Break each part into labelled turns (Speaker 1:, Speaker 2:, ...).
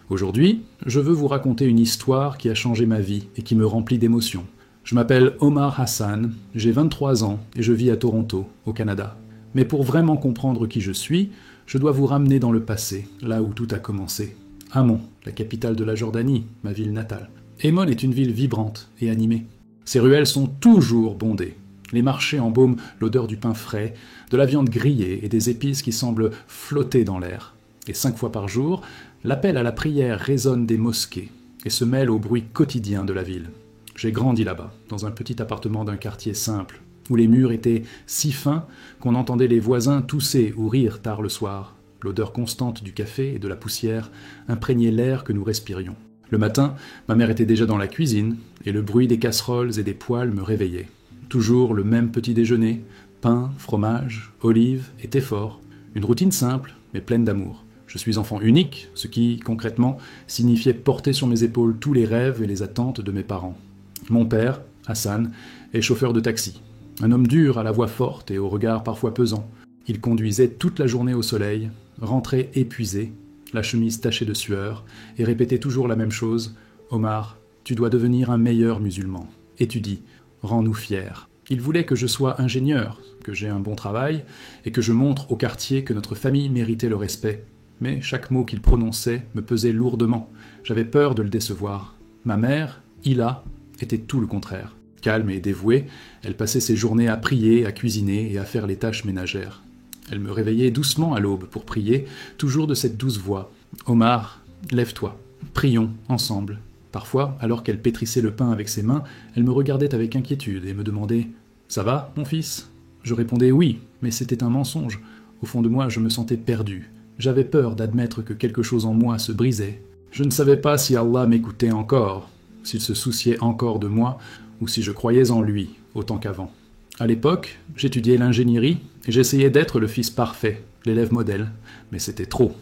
Speaker 1: Aujourd'hui, je veux vous raconter une histoire qui a changé ma vie et qui me remplit d'émotions. Je m'appelle Omar Hassan, j'ai 23 ans et je vis à Toronto, au Canada. Mais pour vraiment comprendre qui je suis, je dois vous ramener dans le passé, là où tout a commencé. Amon, la capitale de la Jordanie, ma ville natale. Émon est une ville vibrante et animée. Ses ruelles sont toujours bondées. Les marchés embaument l'odeur du pain frais, de la viande grillée et des épices qui semblent flotter dans l'air. Et 5 fois par jour, l'appel à la prière résonne des mosquées et se mêle au bruit quotidien de la ville. J'ai grandi là-bas, dans un petit appartement d'un quartier simple, où les murs étaient si fins qu'on entendait les voisins tousser ou rire tard le soir. L'odeur constante du café et de la poussière imprégnait l'air que nous respirions. Le matin, ma mère était déjà dans la cuisine, et le bruit des casseroles et des poêles me réveillait. Toujours le même petit déjeuner, pain, fromage, olives et thé fort. Une routine simple, mais pleine d'amour. Je suis enfant unique, ce qui, concrètement, signifiait porter sur mes épaules tous les rêves et les attentes de mes parents. Mon père, Hassan, est chauffeur de taxi. Un homme dur à la voix forte et au regard parfois pesant. Il conduisait toute la journée au soleil, rentrait épuisé, la chemise tachée de sueur, et répétait toujours la même chose. « Omar, tu dois devenir un meilleur musulman. Étudie, rends-nous fiers. » Il voulait que je sois ingénieur, que j'aie un bon travail, et que je montre au quartier que notre famille méritait le respect. Mais chaque mot qu'il prononçait me pesait lourdement. J'avais peur de le décevoir. Ma mère, Hila, était tout le contraire. Calme et dévouée, elle passait ses journées à prier, à cuisiner et à faire les tâches ménagères. Elle me réveillait doucement à l'aube pour prier, toujours de cette douce voix. « Omar, lève-toi, prions ensemble. » Parfois, alors qu'elle pétrissait le pain avec ses mains, elle me regardait avec inquiétude et me demandait « Ça va, mon fils ?» Je répondais « Oui », mais c'était un mensonge. Au fond de moi, je me sentais perdu. J'avais peur d'admettre que quelque chose en moi se brisait. Je ne savais pas si Allah m'écoutait encore, s'il se souciait encore de moi, ou si je croyais en lui, autant qu'avant. À l'époque, j'étudiais l'ingénierie et j'essayais d'être le fils parfait, l'élève modèle, mais c'était trop.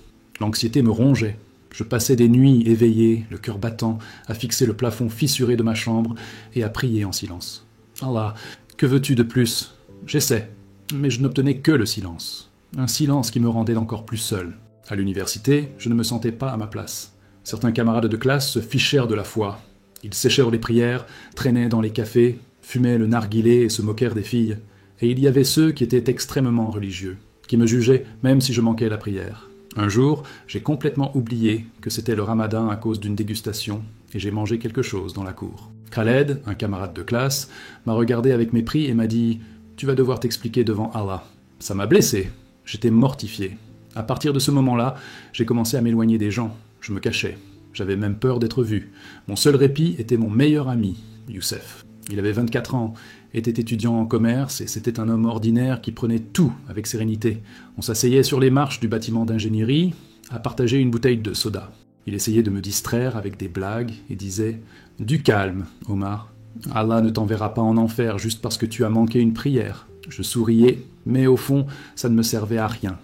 Speaker 1: L'anxiété me rongeait. Je passais des nuits éveillé, le cœur battant, à fixer le plafond fissuré de ma chambre et à prier en silence. Allah, que veux-tu de plus ? J'essaie, mais je n'obtenais que le silence. Un silence qui me rendait encore plus seul. À l'université, je ne me sentais pas à ma place. Certains camarades de classe se fichèrent de la foi. Ils séchèrent les prières, traînaient dans les cafés, fumaient le narguilé et se moquèrent des filles. Et il y avait ceux qui étaient extrêmement religieux, qui me jugeaient même si je manquais la prière. Un jour, j'ai complètement oublié que c'était le ramadan à cause d'une dégustation, et j'ai mangé quelque chose dans la cour. Khaled, un camarade de classe, m'a regardé avec mépris et m'a dit « Tu vas devoir t'expliquer devant Allah ». Ça m'a blessé. J'étais mortifié. À partir de ce moment-là, j'ai commencé à m'éloigner des gens. Je me cachais. J'avais même peur d'être vu. Mon seul répit était mon meilleur ami, Youssef. Il avait 24 ans, était étudiant en commerce et c'était un homme ordinaire qui prenait tout avec sérénité. On s'asseyait sur les marches du bâtiment d'ingénierie à partager une bouteille de soda. Il essayait de me distraire avec des blagues et disait « Du calme, Omar. Allah ne t'enverra pas en enfer juste parce que tu as manqué une prière. » Je souriais, mais au fond, ça ne me servait à rien.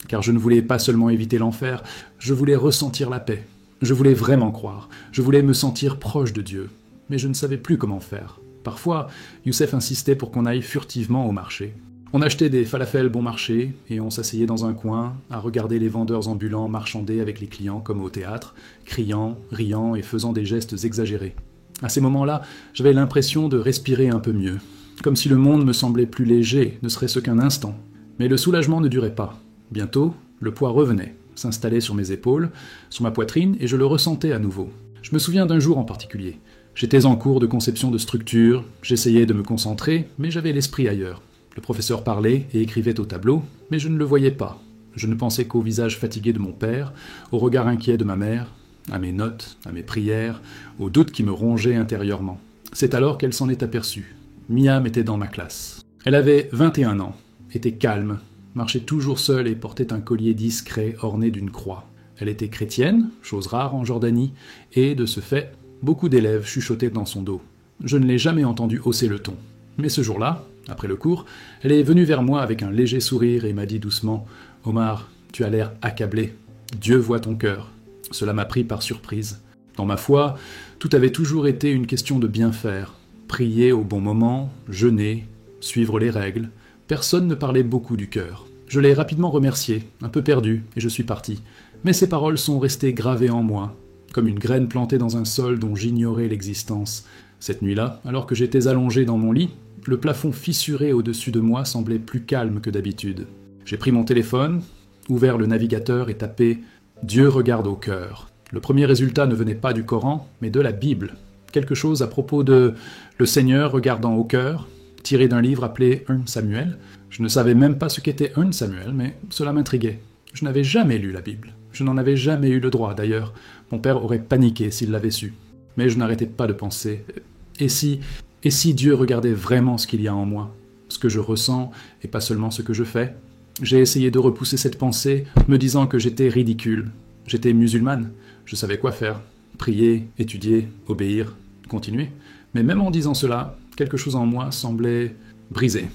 Speaker 1: Car je ne voulais pas seulement éviter l'enfer, je voulais ressentir la paix. Je voulais vraiment croire, je voulais me sentir proche de Dieu. Mais je ne savais plus comment faire. Parfois, Youssef insistait pour qu'on aille furtivement au marché. On achetait des falafels bon marché et on s'asseyait dans un coin à regarder les vendeurs ambulants marchander avec les clients comme au théâtre, criant, riant et faisant des gestes exagérés. À ces moments-là, j'avais l'impression de respirer un peu mieux, comme si le monde me semblait plus léger, ne serait-ce qu'un instant. Mais le soulagement ne durait pas. Bientôt, le poids revenait, s'installait sur mes épaules, sur ma poitrine et je le ressentais à nouveau. Je me souviens d'un jour en particulier. J'étais en cours de conception de structure, j'essayais de me concentrer, mais j'avais l'esprit ailleurs. Le professeur parlait et écrivait au tableau, mais je ne le voyais pas. Je ne pensais qu'au visage fatigué de mon père, au regard inquiet de ma mère, à mes notes, à mes prières, aux doutes qui me rongeaient intérieurement. C'est alors qu'elle s'en est aperçue. Miam était dans ma classe. Elle avait 21 ans, était calme, marchait toujours seule et portait un collier discret orné d'une croix. Elle était chrétienne, chose rare en Jordanie, et, de ce fait, beaucoup d'élèves chuchotaient dans son dos. Je ne l'ai jamais entendue hausser le ton. Mais ce jour-là, après le cours, elle est venue vers moi avec un léger sourire et m'a dit doucement « Omar, tu as l'air accablé. Dieu voit ton cœur. » Cela m'a pris par surprise. Dans ma foi, tout avait toujours été une question de bien faire. Prier au bon moment, jeûner, suivre les règles. Personne ne parlait beaucoup du cœur. Je l'ai rapidement remercié, un peu perdu, et je suis parti. Mais ces paroles sont restées gravées en moi. comme une graine plantée dans un sol dont j'ignorais l'existence. Cette nuit-là, alors que j'étais allongé dans mon lit, le plafond fissuré au-dessus de moi semblait plus calme que d'habitude. J'ai pris mon téléphone, ouvert le navigateur et tapé « Dieu regarde au cœur ». Le premier résultat ne venait pas du Coran, mais de la Bible. Quelque chose à propos de « Le Seigneur regardant au cœur », tiré d'un livre appelé 1 Samuel. Je ne savais même pas ce qu'était 1 Samuel, mais cela m'intriguait. Je n'avais jamais lu la Bible. Je n'en avais jamais eu le droit, d'ailleurs. Mon père aurait paniqué s'il l'avait su. Mais je n'arrêtais pas de penser. Et si Dieu regardait vraiment ce qu'il y a en moi, ce que je ressens, et pas seulement ce que je fais? J'ai essayé de repousser cette pensée, me disant que j'étais ridicule. J'étais musulmane. Je savais quoi faire. Prier, étudier, obéir, continuer. Mais même en disant cela, quelque chose en moi semblait brisé.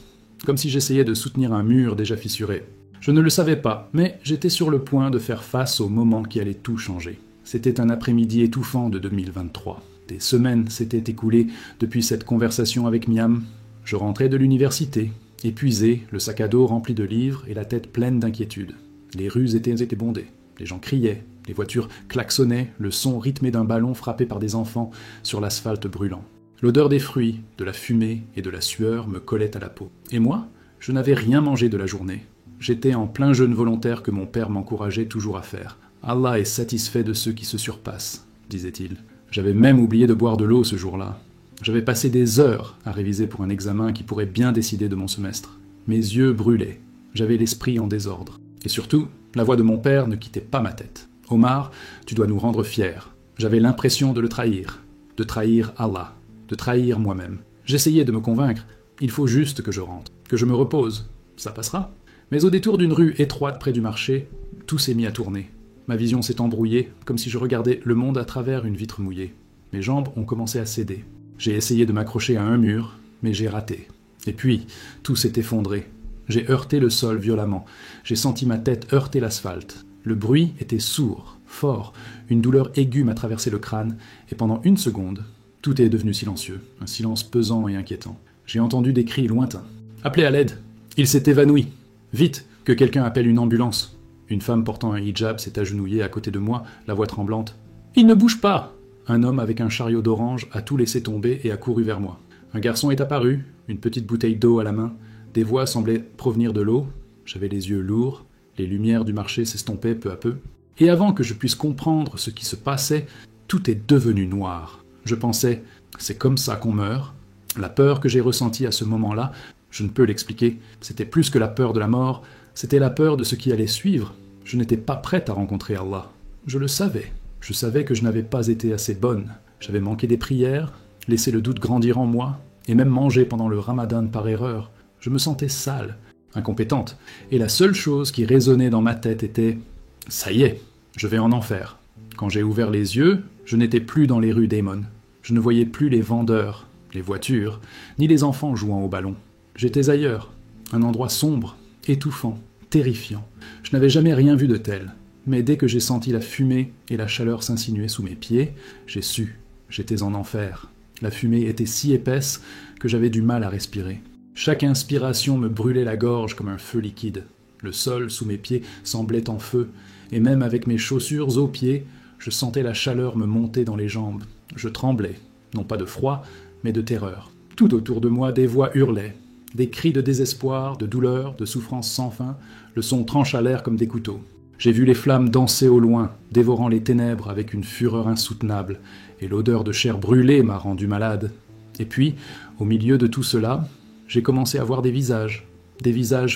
Speaker 1: Comme si j'essayais de soutenir un mur déjà fissuré. Je ne le savais pas, mais j'étais sur le point de faire face au moment qui allait tout changer. C'était un après-midi étouffant de 2023. Des semaines s'étaient écoulées depuis cette conversation avec Miam. Je rentrais de l'université, épuisé, le sac à dos rempli de livres et la tête pleine d'inquiétude. Les rues étaient bondées, les gens criaient, les voitures klaxonnaient, le son rythmé d'un ballon frappé par des enfants sur l'asphalte brûlant. L'odeur des fruits, de la fumée et de la sueur me collait à la peau. Et moi, je n'avais rien mangé de la journée. J'étais en plein jeûne volontaire que mon père m'encourageait toujours à faire. « Allah est satisfait de ceux qui se surpassent », disait-il. J'avais même oublié de boire de l'eau ce jour-là. J'avais passé des heures à réviser pour un examen qui pourrait bien décider de mon semestre. Mes yeux brûlaient. J'avais l'esprit en désordre. Et surtout, la voix de mon père ne quittait pas ma tête. « Omar, tu dois nous rendre fiers. » J'avais l'impression de le trahir. De trahir Allah. De trahir moi-même. J'essayais de me convaincre. Il faut juste que je rentre. Que je me repose. Ça passera. Mais au détour d'une rue étroite près du marché, tout s'est mis à tourner. Ma vision s'est embrouillée, comme si je regardais le monde à travers une vitre mouillée. Mes jambes ont commencé à céder. J'ai essayé de m'accrocher à un mur, mais j'ai raté. Et puis, tout s'est effondré. J'ai heurté le sol violemment. J'ai senti ma tête heurter l'asphalte. Le bruit était sourd, fort. Une douleur aiguë m'a traversé le crâne, et pendant une seconde, tout est devenu silencieux. Un silence pesant et inquiétant. J'ai entendu des cris lointains. « Appelez à l'aide ! Il s'est évanoui ! Vite, que quelqu'un appelle une ambulance !» Une femme portant un hijab s'est agenouillée à côté de moi, la voix tremblante. « Il ne bouge pas !» Un homme avec un chariot d'orange a tout laissé tomber et a couru vers moi. Un garçon est apparu, une petite bouteille d'eau à la main. Des voix semblaient provenir de l'eau. J'avais les yeux lourds. Les lumières du marché s'estompaient peu à peu. Et avant que je puisse comprendre ce qui se passait, tout est devenu noir. Je pensais, c'est comme ça qu'on meurt. La peur que j'ai ressentie à ce moment-là, je ne peux l'expliquer. C'était plus que la peur de la mort, c'était la peur de ce qui allait suivre. Je n'étais pas prête à rencontrer Allah. Je le savais. Je savais que je n'avais pas été assez bonne. J'avais manqué des prières, laissé le doute grandir en moi, et même mangé pendant le ramadan par erreur. Je me sentais sale, incompétente. Et la seule chose qui résonnait dans ma tête était « Ça y est, je vais en enfer ». Quand j'ai ouvert les yeux, je n'étais plus dans les rues d'Aymon. Je ne voyais plus les vendeurs, les voitures, ni les enfants jouant au ballon. J'étais ailleurs, un endroit sombre, étouffant, terrifiant. Je n'avais jamais rien vu de tel. Mais dès que j'ai senti la fumée et la chaleur s'insinuer sous mes pieds, j'ai su, j'étais en enfer. La fumée était si épaisse que j'avais du mal à respirer. Chaque inspiration me brûlait la gorge comme un feu liquide. Le sol sous mes pieds semblait en feu, et même avec mes chaussures aux pieds, je sentais la chaleur me monter dans les jambes. Je tremblais, non pas de froid, mais de terreur. Tout autour de moi, des voix hurlaient. Des cris de désespoir, de douleur, de souffrance sans fin, le son trancha l'air comme des couteaux. J'ai vu les flammes danser au loin, dévorant les ténèbres avec une fureur insoutenable, et l'odeur de chair brûlée m'a rendu malade. Et puis, au milieu de tout cela, j'ai commencé à voir des visages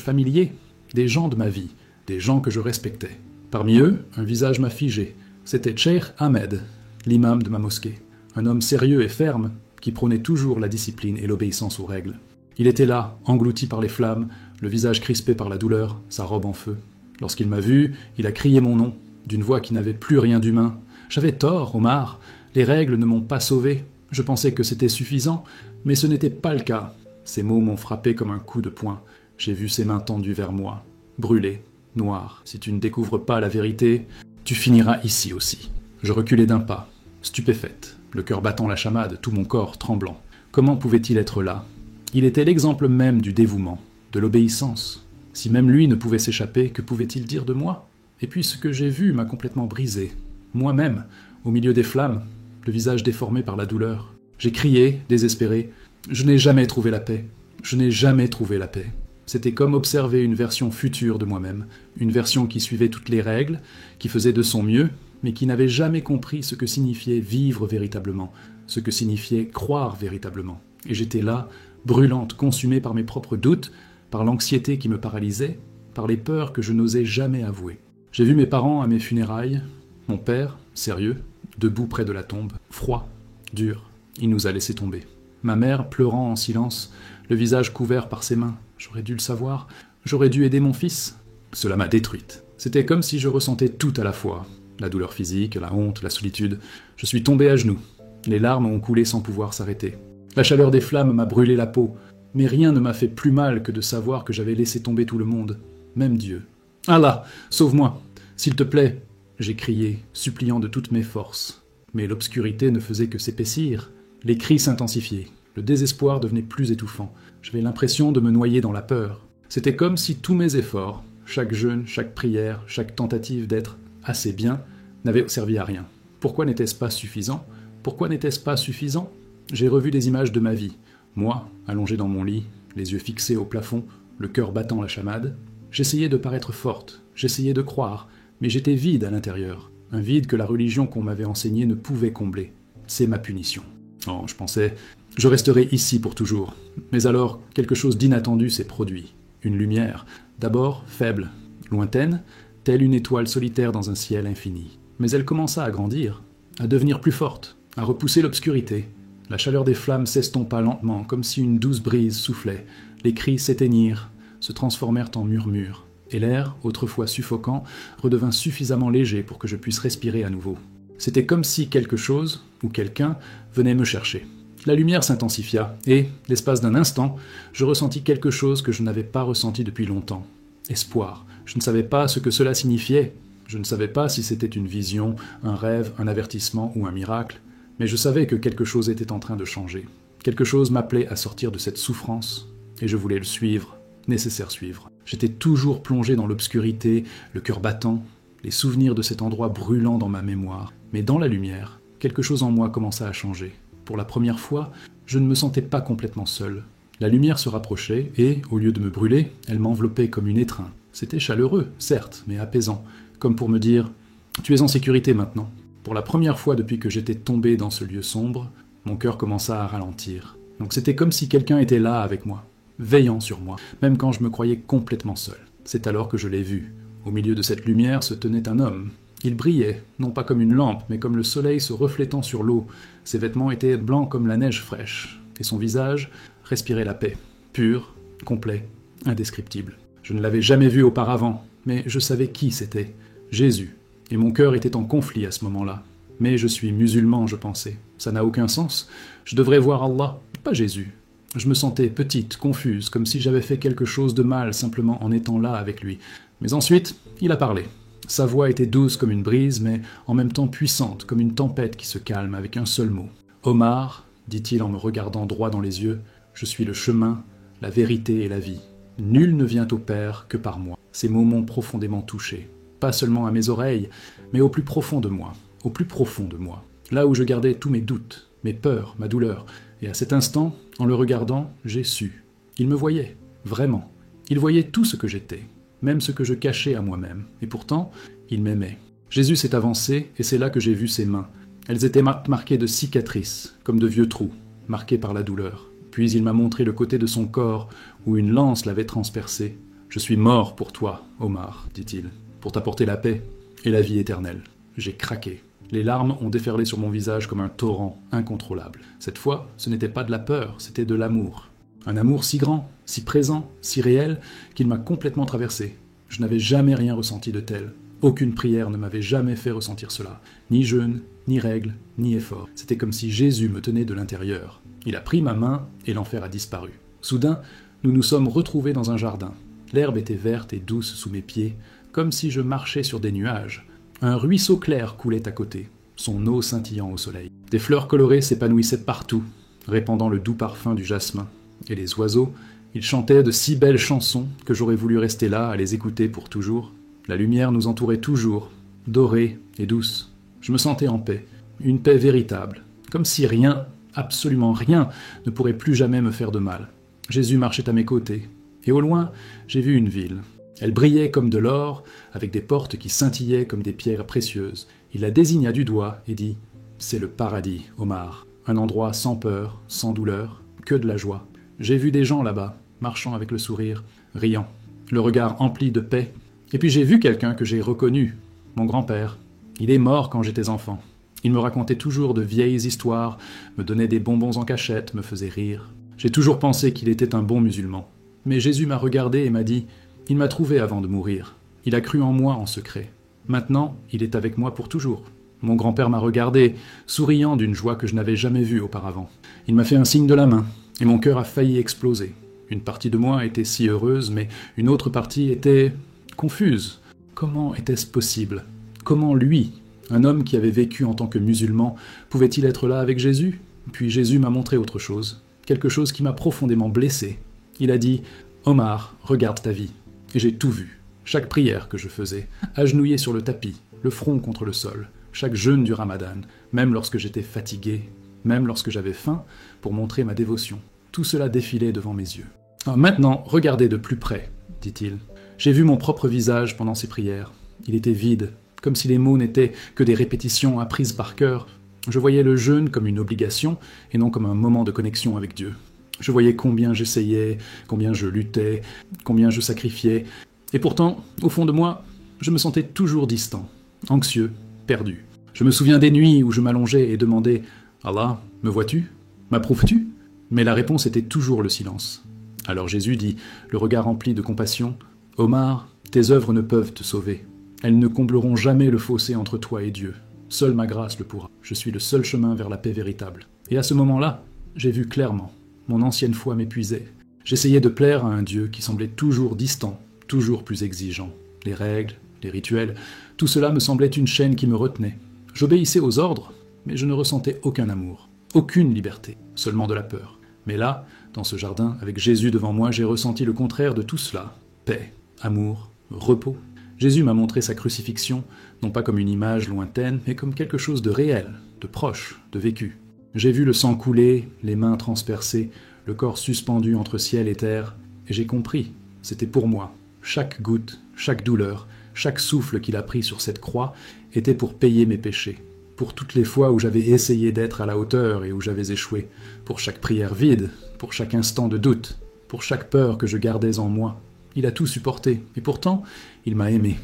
Speaker 1: familiers, des gens de ma vie, des gens que je respectais. Parmi eux, un visage m'a figé. C'était Cheikh Ahmed, l'imam de ma mosquée, un homme sérieux et ferme qui prônait toujours la discipline et l'obéissance aux règles. Il était là, englouti par les flammes, le visage crispé par la douleur, sa robe en feu. Lorsqu'il m'a vu, il a crié mon nom, d'une voix qui n'avait plus rien d'humain. J'avais tort, Omar. Les règles ne m'ont pas sauvé. Je pensais que c'était suffisant, mais ce n'était pas le cas. Ces mots m'ont frappé comme un coup de poing. J'ai vu ses mains tendues vers moi, brûlées, noires. Si tu ne découvres pas la vérité, tu finiras ici aussi. Je reculai d'un pas, stupéfaite, le cœur battant la chamade, tout mon corps tremblant. Comment pouvait-il être là? Il était l'exemple même du dévouement, de l'obéissance. Si même lui ne pouvait s'échapper, que pouvait-il dire de moi? Et puis ce que j'ai vu m'a complètement brisé. Moi-même, au milieu des flammes, le visage déformé par la douleur. J'ai crié, désespéré. Je n'ai jamais trouvé la paix. Je n'ai jamais trouvé la paix. C'était comme observer une version future de moi-même, une version qui suivait toutes les règles, qui faisait de son mieux, mais qui n'avait jamais compris ce que signifiait vivre véritablement, ce que signifiait croire véritablement. Et j'étais là, brûlante, consumée par mes propres doutes, par l'anxiété qui me paralysait, par les peurs que je n'osais jamais avouer. J'ai vu mes parents à mes funérailles, mon père, sérieux, debout près de la tombe, froid, dur, il nous a laissé tomber. Ma mère pleurant en silence, le visage couvert par ses mains. J'aurais dû le savoir, j'aurais dû aider mon fils. Cela m'a détruite. C'était comme si je ressentais tout à la fois. La douleur physique, la honte, la solitude. Je suis tombé à genoux. Les larmes ont coulé sans pouvoir s'arrêter. La chaleur des flammes m'a brûlé la peau. Mais rien ne m'a fait plus mal que de savoir que j'avais laissé tomber tout le monde. Même Dieu. Allah, sauve-moi, s'il te plaît, j'ai crié, suppliant de toutes mes forces. Mais l'obscurité ne faisait que s'épaissir. Les cris s'intensifiaient. Le désespoir devenait plus étouffant. J'avais l'impression de me noyer dans la peur. C'était comme si tous mes efforts, chaque jeûne, chaque prière, chaque tentative d'être assez bien, n'avaient servi à rien. Pourquoi n'était-ce pas suffisant ? Pourquoi n'était-ce pas suffisant ? J'ai revu des images de ma vie. Moi, allongé dans mon lit, les yeux fixés au plafond, le cœur battant la chamade. J'essayais de paraître forte, j'essayais de croire, mais j'étais vide à l'intérieur. Un vide que la religion qu'on m'avait enseignée ne pouvait combler. C'est ma punition. Oh, je pensais, je resterai ici pour toujours. Mais alors, quelque chose d'inattendu s'est produit. Une lumière, d'abord faible, lointaine, telle une étoile solitaire dans un ciel infini. Mais elle commença à grandir, à devenir plus forte, à repousser l'obscurité. La chaleur des flammes s'estompa lentement, comme si une douce brise soufflait. Les cris s'éteignirent, se transformèrent en murmures. Et l'air, autrefois suffocant, redevint suffisamment léger pour que je puisse respirer à nouveau. C'était comme si quelque chose, ou quelqu'un, venait me chercher. La lumière s'intensifia, et, l'espace d'un instant, je ressentis quelque chose que je n'avais pas ressenti depuis longtemps. Espoir. Je ne savais pas ce que cela signifiait. Je ne savais pas si c'était une vision, un rêve, un avertissement ou un miracle. Mais je savais que quelque chose était en train de changer. Quelque chose m'appelait à sortir de cette souffrance, et je voulais le suivre, nécessaire suivre. J'étais toujours plongé dans l'obscurité, le cœur battant, les souvenirs de cet endroit brûlant dans ma mémoire. Mais dans la lumière, quelque chose en moi commença à changer. Pour la première fois, je ne me sentais pas complètement seul. La lumière se rapprochait et, au lieu de me brûler, elle m'enveloppait comme une étreinte. C'était chaleureux, certes, mais apaisant, comme pour me dire « Tu es en sécurité maintenant ». Pour la première fois depuis que j'étais tombé dans ce lieu sombre, mon cœur commença à ralentir. Donc c'était comme si quelqu'un était là avec moi, veillant sur moi, même quand je me croyais complètement seul. C'est alors que je l'ai vu. Au milieu de cette lumière se tenait un homme. Il brillait, non pas comme une lampe, mais comme le soleil se reflétant sur l'eau. Ses vêtements étaient blancs comme la neige fraîche, et son visage respirait la paix, pur, complet, indescriptible. Je ne l'avais jamais vu auparavant, mais je savais qui c'était, Jésus. Et mon cœur était en conflit à ce moment-là. Mais je suis musulman, je pensais. Ça n'a aucun sens. Je devrais voir Allah, pas Jésus. Je me sentais petite, confuse, comme si j'avais fait quelque chose de mal simplement en étant là avec lui. Mais ensuite, il a parlé. Sa voix était douce comme une brise, mais en même temps puissante, comme une tempête qui se calme avec un seul mot. « Omar, dit-il en me regardant droit dans les yeux, je suis le chemin, la vérité et la vie. Nul ne vient au Père que par moi. » Ces mots m'ont profondément touché. Pas seulement à mes oreilles, mais au plus profond de moi, au plus profond de moi, là où je gardais tous mes doutes, mes peurs, ma douleur. Et à cet instant, en le regardant, j'ai su. Il me voyait, vraiment. Il voyait tout ce que j'étais, même ce que je cachais à moi-même. Et pourtant, il m'aimait. Jésus s'est avancé, et c'est là que j'ai vu ses mains. Elles étaient marquées de cicatrices, comme de vieux trous, marqués par la douleur. Puis il m'a montré le côté de son corps, où une lance l'avait transpercé. « Je suis mort pour toi, Omar, dit-il. Pour t'apporter la paix et la vie éternelle. » J'ai craqué. Les larmes ont déferlé sur mon visage comme un torrent incontrôlable. Cette fois, ce n'était pas de la peur, c'était de l'amour. Un amour si grand, si présent, si réel, qu'il m'a complètement traversé. Je n'avais jamais rien ressenti de tel. Aucune prière ne m'avait jamais fait ressentir cela. Ni jeûne, ni règle, ni effort. C'était comme si Jésus me tenait de l'intérieur. Il a pris ma main et l'enfer a disparu. Soudain, nous nous sommes retrouvés dans un jardin. L'herbe était verte et douce sous mes pieds, comme si je marchais sur des nuages. Un ruisseau clair coulait à côté, son eau scintillant au soleil. Des fleurs colorées s'épanouissaient partout, répandant le doux parfum du jasmin. Et les oiseaux, ils chantaient de si belles chansons que j'aurais voulu rester là à les écouter pour toujours. La lumière nous entourait toujours, dorée et douce. Je me sentais en paix, une paix véritable, comme si rien, absolument rien, ne pourrait plus jamais me faire de mal. Jésus marchait à mes côtés, et au loin, j'ai vu une ville. Elle brillait comme de l'or, avec des portes qui scintillaient comme des pierres précieuses. Il la désigna du doigt et dit « C'est le paradis, Omar, un endroit sans peur, sans douleur, que de la joie. J'ai vu des gens là-bas, marchant avec le sourire, riant, le regard empli de paix. Et puis j'ai vu quelqu'un que j'ai reconnu, mon grand-père. Il est mort quand j'étais enfant. Il me racontait toujours de vieilles histoires, me donnait des bonbons en cachette, me faisait rire. J'ai toujours pensé qu'il était un bon musulman. Mais Jésus m'a regardé et m'a dit « Il m'a trouvé avant de mourir. Il a cru en moi en secret. Maintenant, il est avec moi pour toujours. » Mon grand-père m'a regardé, souriant d'une joie que je n'avais jamais vue auparavant. Il m'a fait un signe de la main, et mon cœur a failli exploser. Une partie de moi était si heureuse, mais une autre partie était confuse. Comment était-ce possible? Comment lui, un homme qui avait vécu en tant que musulman, pouvait-il être là avec Jésus? Puis Jésus m'a montré autre chose, quelque chose qui m'a profondément blessé. Il a dit « Omar, regarde ta vie. » Et j'ai tout vu. Chaque prière que je faisais, agenouillé sur le tapis, le front contre le sol, chaque jeûne du Ramadan, même lorsque j'étais fatigué, même lorsque j'avais faim, pour montrer ma dévotion. Tout cela défilait devant mes yeux. « Maintenant, regardez de plus près, dit-il. J'ai vu mon propre visage pendant ces prières. Il était vide, comme si les mots n'étaient que des répétitions apprises par cœur. Je voyais le jeûne comme une obligation et non comme un moment de connexion avec Dieu. Je voyais combien j'essayais, combien je luttais, combien je sacrifiais. Et pourtant, au fond de moi, je me sentais toujours distant, anxieux, perdu. Je me souviens des nuits où je m'allongeais et demandais « Allah, me vois-tu? M'approuves-tu » Mais la réponse était toujours le silence. Alors Jésus dit, le regard rempli de compassion, « Omar, tes œuvres ne peuvent te sauver. Elles ne combleront jamais le fossé entre toi et Dieu. Seule ma grâce le pourra. Je suis le seul chemin vers la paix véritable. » Et à ce moment-là, j'ai vu clairement. Mon ancienne foi m'épuisait. J'essayais de plaire à un Dieu qui semblait toujours distant, toujours plus exigeant. Les règles, les rituels, tout cela me semblait une chaîne qui me retenait. J'obéissais aux ordres, mais je ne ressentais aucun amour, aucune liberté, seulement de la peur. Mais là, dans ce jardin, avec Jésus devant moi, j'ai ressenti le contraire de tout cela. Paix, amour, repos. Jésus m'a montré sa crucifixion, non pas comme une image lointaine, mais comme quelque chose de réel, de proche, de vécu. J'ai vu le sang couler, les mains transpercées, le corps suspendu entre ciel et terre, et j'ai compris, c'était pour moi. Chaque goutte, chaque douleur, chaque souffle qu'il a pris sur cette croix était pour payer mes péchés, pour toutes les fois où j'avais essayé d'être à la hauteur et où j'avais échoué, pour chaque prière vide, pour chaque instant de doute, pour chaque peur que je gardais en moi. Il a tout supporté, et pourtant, il m'a aimé.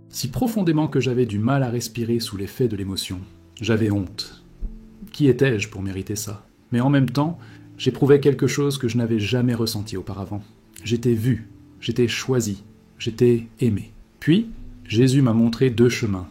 Speaker 1: Si profondément que j'avais du mal à respirer sous l'effet de l'émotion, j'avais honte. Qui étais-je pour mériter ça? Mais en même temps, j'éprouvais quelque chose que je n'avais jamais ressenti auparavant. J'étais vu, j'étais choisi, j'étais aimé. Puis, Jésus m'a montré deux chemins,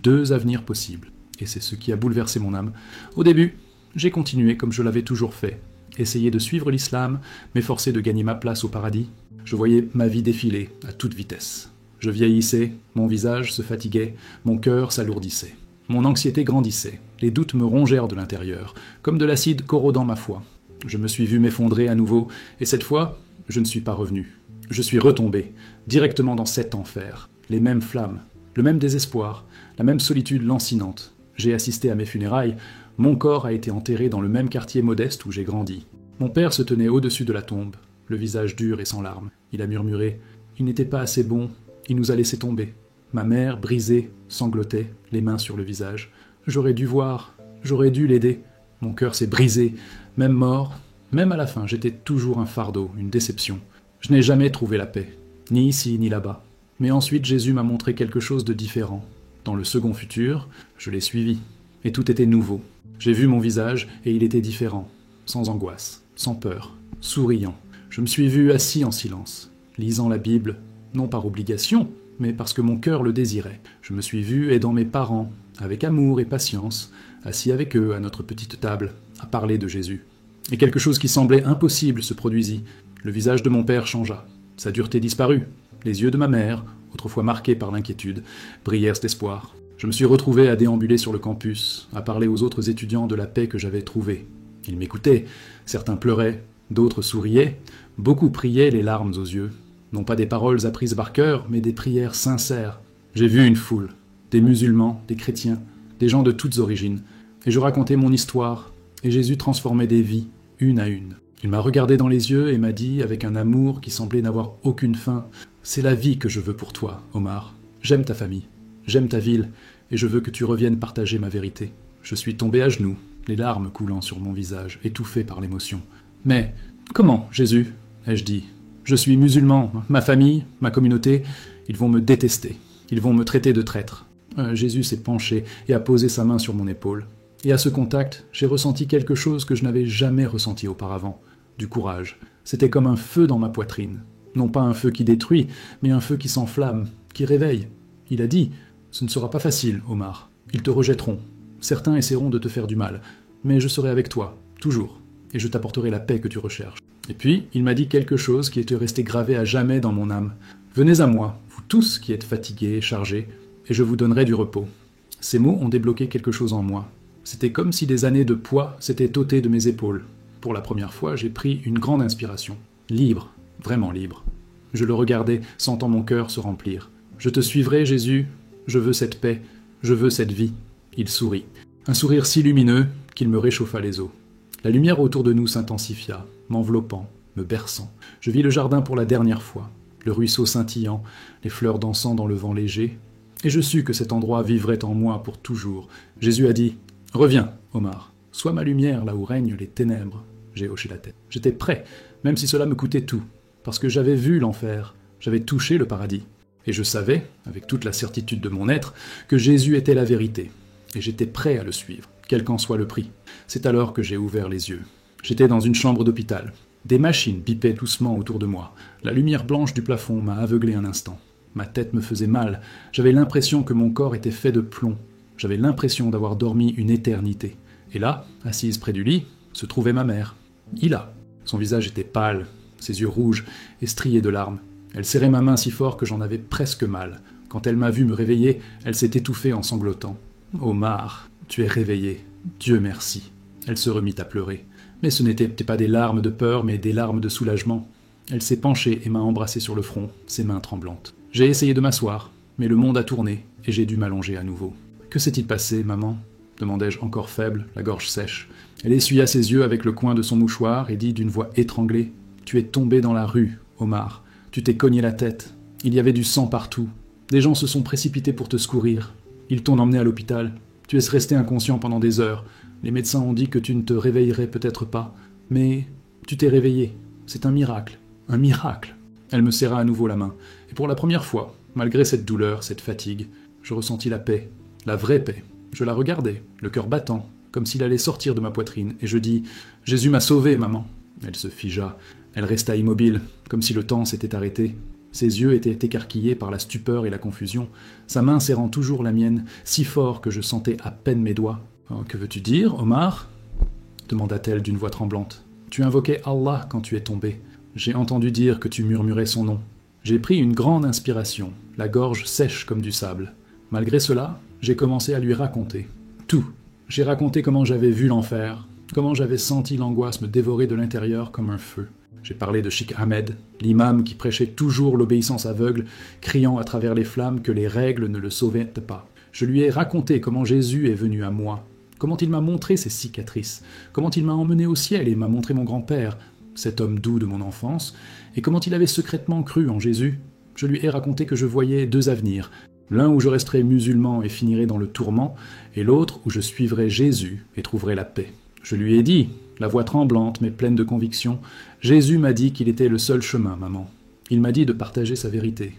Speaker 1: deux avenirs possibles, et c'est ce qui a bouleversé mon âme. Au début, j'ai continué comme je l'avais toujours fait, essayer de suivre l'islam, m'efforcer de gagner ma place au paradis. Je voyais ma vie défiler à toute vitesse. Je vieillissais, mon visage se fatiguait, mon cœur s'alourdissait. Mon anxiété grandissait, les doutes me rongèrent de l'intérieur, comme de l'acide corrodant ma foi. Je me suis vu m'effondrer à nouveau, et cette fois, je ne suis pas revenu. Je suis retombé, directement dans cet enfer. Les mêmes flammes, le même désespoir, la même solitude lancinante. J'ai assisté à mes funérailles, mon corps a été enterré dans le même quartier modeste où j'ai grandi. Mon père se tenait au-dessus de la tombe, le visage dur et sans larmes. Il a murmuré « Il n'était pas assez bon, il nous a laissé tomber ». Ma mère, brisée, sanglotait, les mains sur le visage. J'aurais dû voir, j'aurais dû l'aider. Mon cœur s'est brisé, même mort, même à la fin, j'étais toujours un fardeau, une déception. Je n'ai jamais trouvé la paix, ni ici, ni là-bas. Mais ensuite, Jésus m'a montré quelque chose de différent. Dans le second futur, je l'ai suivi, et tout était nouveau. J'ai vu mon visage, et il était différent, sans angoisse, sans peur, souriant. Je me suis vu assis en silence, lisant la Bible, non par obligation, mais parce que mon cœur le désirait. Je me suis vu aidant mes parents, avec amour et patience, assis avec eux à notre petite table, à parler de Jésus. Et quelque chose qui semblait impossible se produisit. Le visage de mon père changea, sa dureté disparut. Les yeux de ma mère, autrefois marqués par l'inquiétude, brillèrent d'espoir. Je me suis retrouvé à déambuler sur le campus, à parler aux autres étudiants de la paix que j'avais trouvée. Ils m'écoutaient, certains pleuraient, d'autres souriaient, beaucoup priaient les larmes aux yeux. Non pas des paroles apprises par cœur, mais des prières sincères. J'ai vu une foule, des musulmans, des chrétiens, des gens de toutes origines, et je racontais mon histoire, et Jésus transformait des vies, une à une. Il m'a regardé dans les yeux et m'a dit, avec un amour qui semblait n'avoir aucune fin, « C'est la vie que je veux pour toi, Omar. J'aime ta famille, j'aime ta ville, et je veux que tu reviennes partager ma vérité. » Je suis tombé à genoux, les larmes coulant sur mon visage, étouffé par l'émotion. « Mais comment, Jésus ?» ai-je dit. « Je suis musulman, ma famille, ma communauté, ils vont me détester, ils vont me traiter de traître. » Jésus s'est penché et a posé sa main sur mon épaule. Et à ce contact, j'ai ressenti quelque chose que je n'avais jamais ressenti auparavant. Du courage. C'était comme un feu dans ma poitrine. Non pas un feu qui détruit, mais un feu qui s'enflamme, qui réveille. Il a dit « Ce ne sera pas facile, Omar. Ils te rejetteront. Certains essaieront de te faire du mal. Mais je serai avec toi, toujours. Et je t'apporterai la paix que tu recherches. » Et puis, il m'a dit quelque chose qui était resté gravé à jamais dans mon âme. « Venez à moi, vous tous qui êtes fatigués, chargés, et je vous donnerai du repos. » Ces mots ont débloqué quelque chose en moi. C'était comme si des années de poids s'étaient ôtées de mes épaules. Pour la première fois, j'ai pris une grande inspiration. Libre, vraiment libre. Je le regardais, sentant mon cœur se remplir. « Je te suivrai, Jésus. Je veux cette paix. Je veux cette vie. » Il sourit. Un sourire si lumineux qu'il me réchauffa les os. La lumière autour de nous s'intensifia, m'enveloppant, me berçant. Je vis le jardin pour la dernière fois, le ruisseau scintillant, les fleurs dansant dans le vent léger. Et je sus que cet endroit vivrait en moi pour toujours. Jésus a dit « Reviens, Omar. Sois ma lumière là où règnent les ténèbres. » J'ai hoché la tête. J'étais prêt, même si cela me coûtait tout, parce que j'avais vu l'enfer, j'avais touché le paradis. Et je savais, avec toute la certitude de mon être, que Jésus était la vérité. Et j'étais prêt à le suivre, quel qu'en soit le prix. C'est alors que j'ai ouvert les yeux. J'étais dans une chambre d'hôpital. Des machines bipaient doucement autour de moi. La lumière blanche du plafond m'a aveuglé un instant. Ma tête me faisait mal. J'avais l'impression que mon corps était fait de plomb. J'avais l'impression d'avoir dormi une éternité. Et là, assise près du lit, se trouvait ma mère. Ila. Son visage était pâle, ses yeux rouges et striés de larmes. Elle serrait ma main si fort que j'en avais presque mal. Quand elle m'a vu me réveiller, elle s'est étouffée en sanglotant. « Omar, tu es réveillé. Dieu merci. » Elle se remit à pleurer. Mais ce n'étaient pas des larmes de peur, mais des larmes de soulagement. Elle s'est penchée et m'a embrassé sur le front, ses mains tremblantes. J'ai essayé de m'asseoir, mais le monde a tourné et j'ai dû m'allonger à nouveau. « Que s'est-il passé, maman ?» demandai-je encore faible, la gorge sèche. Elle essuya ses yeux avec le coin de son mouchoir et dit d'une voix étranglée « Tu es tombé dans la rue, Omar. Tu t'es cogné la tête. Il y avait du sang partout. Des gens se sont précipités pour te secourir. Ils t'ont emmené à l'hôpital. Tu es resté inconscient pendant des heures. Les médecins ont dit que tu ne te réveillerais peut-être pas. Mais tu t'es réveillé. C'est un miracle. Un miracle. » Elle me serra à nouveau la main. Et pour la première fois, malgré cette douleur, cette fatigue, je ressentis la paix. La vraie paix. Je la regardais, le cœur battant, comme s'il allait sortir de ma poitrine, et je dis « Jésus m'a sauvé, maman !» Elle se figea. Elle resta immobile, comme si le temps s'était arrêté. Ses yeux étaient écarquillés par la stupeur et la confusion, sa main serrant toujours la mienne, si fort que je sentais à peine mes doigts. Oh, « Que veux-tu dire, Omar ?» demanda-t-elle d'une voix tremblante. « Tu invoquais Allah quand tu es tombé. J'ai entendu dire que tu murmurais son nom. » J'ai pris une grande inspiration, la gorge sèche comme du sable. Malgré cela, j'ai commencé à lui raconter. Tout. J'ai raconté comment j'avais vu l'enfer, comment j'avais senti l'angoisse me dévorer de l'intérieur comme un feu. J'ai parlé de Sheikh Ahmed, l'imam qui prêchait toujours l'obéissance aveugle, criant à travers les flammes que les règles ne le sauvaient pas. Je lui ai raconté comment Jésus est venu à moi, comment il m'a montré ses cicatrices, comment il m'a emmené au ciel et m'a montré mon grand-père, cet homme doux de mon enfance, et comment il avait secrètement cru en Jésus. Je lui ai raconté que je voyais deux avenirs, l'un où je resterai musulman et finirai dans le tourment, et l'autre où je suivrai Jésus et trouverai la paix. Je lui ai dit, la voix tremblante mais pleine de conviction, « Jésus m'a dit qu'il était le seul chemin, maman. Il m'a dit de partager sa vérité. »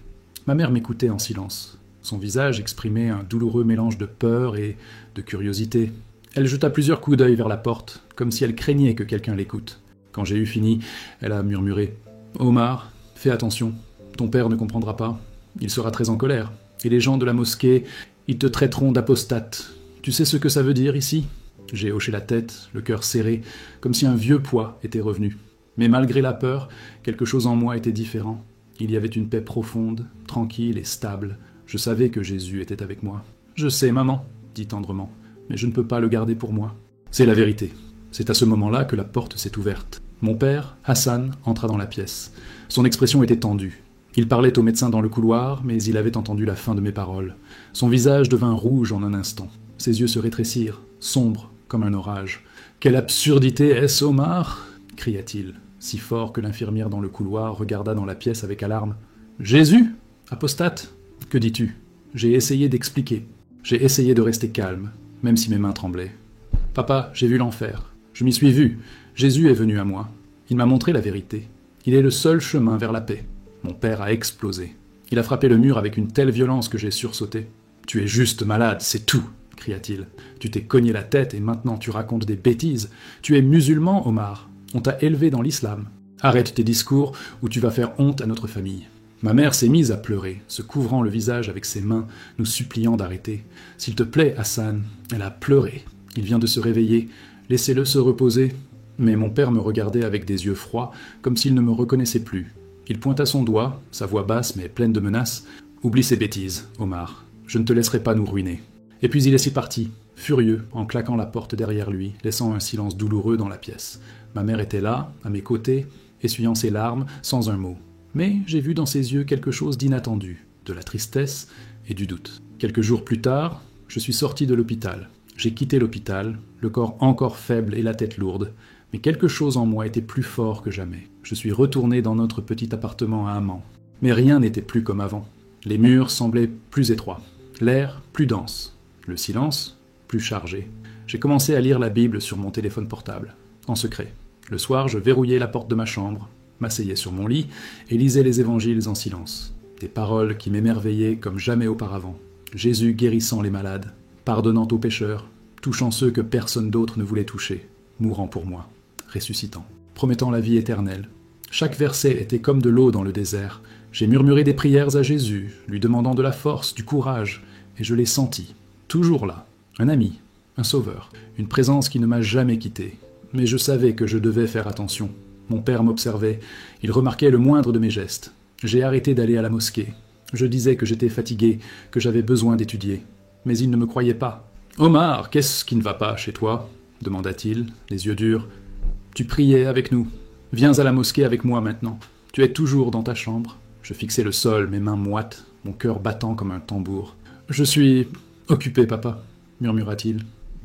Speaker 1: Ma mère m'écoutait en silence. Son visage exprimait un douloureux mélange de peur et de curiosité. Elle jeta plusieurs coups d'œil vers la porte, comme si elle craignait que quelqu'un l'écoute. Quand j'ai eu fini, elle a murmuré, « Omar, fais attention, ton père ne comprendra pas. Il sera très en colère. Et les gens de la mosquée, ils te traiteront d'apostate. Tu sais ce que ça veut dire ici ?» J'ai hoché la tête, le cœur serré, comme si un vieux poids était revenu. Mais malgré la peur, quelque chose en moi était différent. Il y avait une paix profonde, tranquille et stable. Je savais que Jésus était avec moi. « Je sais, maman, » dit tendrement, « mais je ne peux pas le garder pour moi. » C'est la vérité. C'est à ce moment-là que la porte s'est ouverte. Mon père, Hassan, entra dans la pièce. Son expression était tendue. Il parlait au médecin dans le couloir, mais il avait entendu la fin de mes paroles. Son visage devint rouge en un instant. Ses yeux se rétrécirent, sombres comme un orage. « Quelle absurdité est-ce, Omar » cria-t-il, si fort que l'infirmière dans le couloir regarda dans la pièce avec alarme. « Jésus ? Apostate ? Que dis-tu » J'ai essayé d'expliquer. J'ai essayé de rester calme, même si mes mains tremblaient. « Papa, j'ai vu l'enfer. Je m'y suis vu. Jésus est venu à moi. Il m'a montré la vérité. Il est le seul chemin vers la paix. » Mon père a explosé. Il a frappé le mur avec une telle violence que j'ai sursauté. « Tu es juste malade, c'est tout !» cria-t-il. « Tu t'es cogné la tête et maintenant tu racontes des bêtises. Tu es musulman, Omar. On t'a élevé dans l'islam. Arrête tes discours ou tu vas faire honte à notre famille. » Ma mère s'est mise à pleurer, se couvrant le visage avec ses mains, nous suppliant d'arrêter. « S'il te plaît, Hassan. » Elle a pleuré. Il vient de se réveiller. Laissez-le se reposer. Mais mon père me regardait avec des yeux froids, comme s'il ne me reconnaissait plus. Il pointa son doigt, sa voix basse mais pleine de menaces. « Oublie ces bêtises, Omar. Je ne te laisserai pas nous ruiner. » Et puis il est si parti, furieux, en claquant la porte derrière lui, laissant un silence douloureux dans la pièce. Ma mère était là, à mes côtés, essuyant ses larmes, sans un mot. Mais j'ai vu dans ses yeux quelque chose d'inattendu, de la tristesse et du doute. Quelques jours plus tard, je suis sorti de l'hôpital. J'ai quitté l'hôpital, le corps encore faible et la tête lourde, mais quelque chose en moi était plus fort que jamais. Je suis retourné dans notre petit appartement à Amman. Mais rien n'était plus comme avant. Les murs semblaient plus étroits, l'air plus dense. Le silence, plus chargé. J'ai commencé à lire la Bible sur mon téléphone portable, en secret. Le soir, je verrouillais la porte de ma chambre, m'asseyais sur mon lit et lisais les évangiles en silence. Des paroles qui m'émerveillaient comme jamais auparavant. Jésus guérissant les malades, pardonnant aux pécheurs, touchant ceux que personne d'autre ne voulait toucher, mourant pour moi, ressuscitant, promettant la vie éternelle. Chaque verset était comme de l'eau dans le désert. J'ai murmuré des prières à Jésus, lui demandant de la force, du courage, et je l'ai senti. Toujours là, un ami, un sauveur, une présence qui ne m'a jamais quitté. Mais je savais que je devais faire attention. Mon père m'observait, il remarquait le moindre de mes gestes. J'ai arrêté d'aller à la mosquée. Je disais que j'étais fatigué, que j'avais besoin d'étudier. Mais il ne me croyait pas. « Omar, qu'est-ce qui ne va pas chez toi ?» demanda-t-il, les yeux durs. « Tu priais avec nous. Viens à la mosquée avec moi maintenant. Tu es toujours dans ta chambre. » Je fixais le sol, mes mains moites, mon cœur battant comme un tambour. « Je suis... occupé, papa, » murmura-t-il.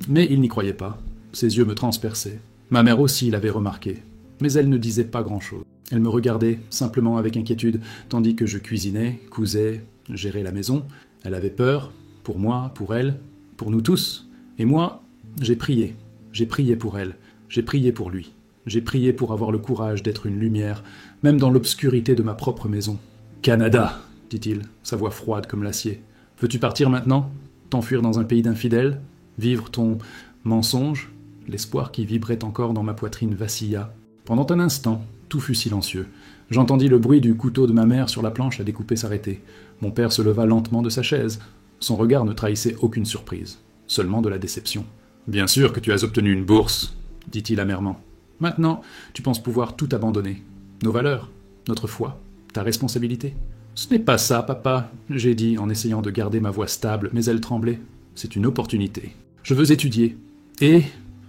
Speaker 1: Mais il n'y croyait pas. Ses yeux me transperçaient. Ma mère aussi l'avait remarqué. Mais elle ne disait pas grand-chose. Elle me regardait, simplement avec inquiétude, tandis que je cuisinais, cousais, gérais la maison. Elle avait peur, pour moi, pour elle, pour nous tous. Et moi, j'ai prié. J'ai prié pour elle. J'ai prié pour lui. J'ai prié pour avoir le courage d'être une lumière, même dans l'obscurité de ma propre maison. « Canada !» dit-il, sa voix froide comme l'acier. « Veux-tu partir maintenant ? T'enfuir dans un pays d'infidèles ? Vivre ton mensonge ?» L'espoir qui vibrait encore dans ma poitrine vacilla. Pendant un instant, tout fut silencieux. J'entendis le bruit du couteau de ma mère sur la planche à découper s'arrêter. Mon père se leva lentement de sa chaise. Son regard ne trahissait aucune surprise, seulement de la déception. « Bien sûr que tu as obtenu une bourse, » dit-il amèrement. « Maintenant, tu penses pouvoir tout abandonner. Nos valeurs, notre foi, ta responsabilité. »« Ce n'est pas ça, papa, » j'ai dit en essayant de garder ma voix stable, mais elle tremblait. « C'est une opportunité. Je veux étudier. Et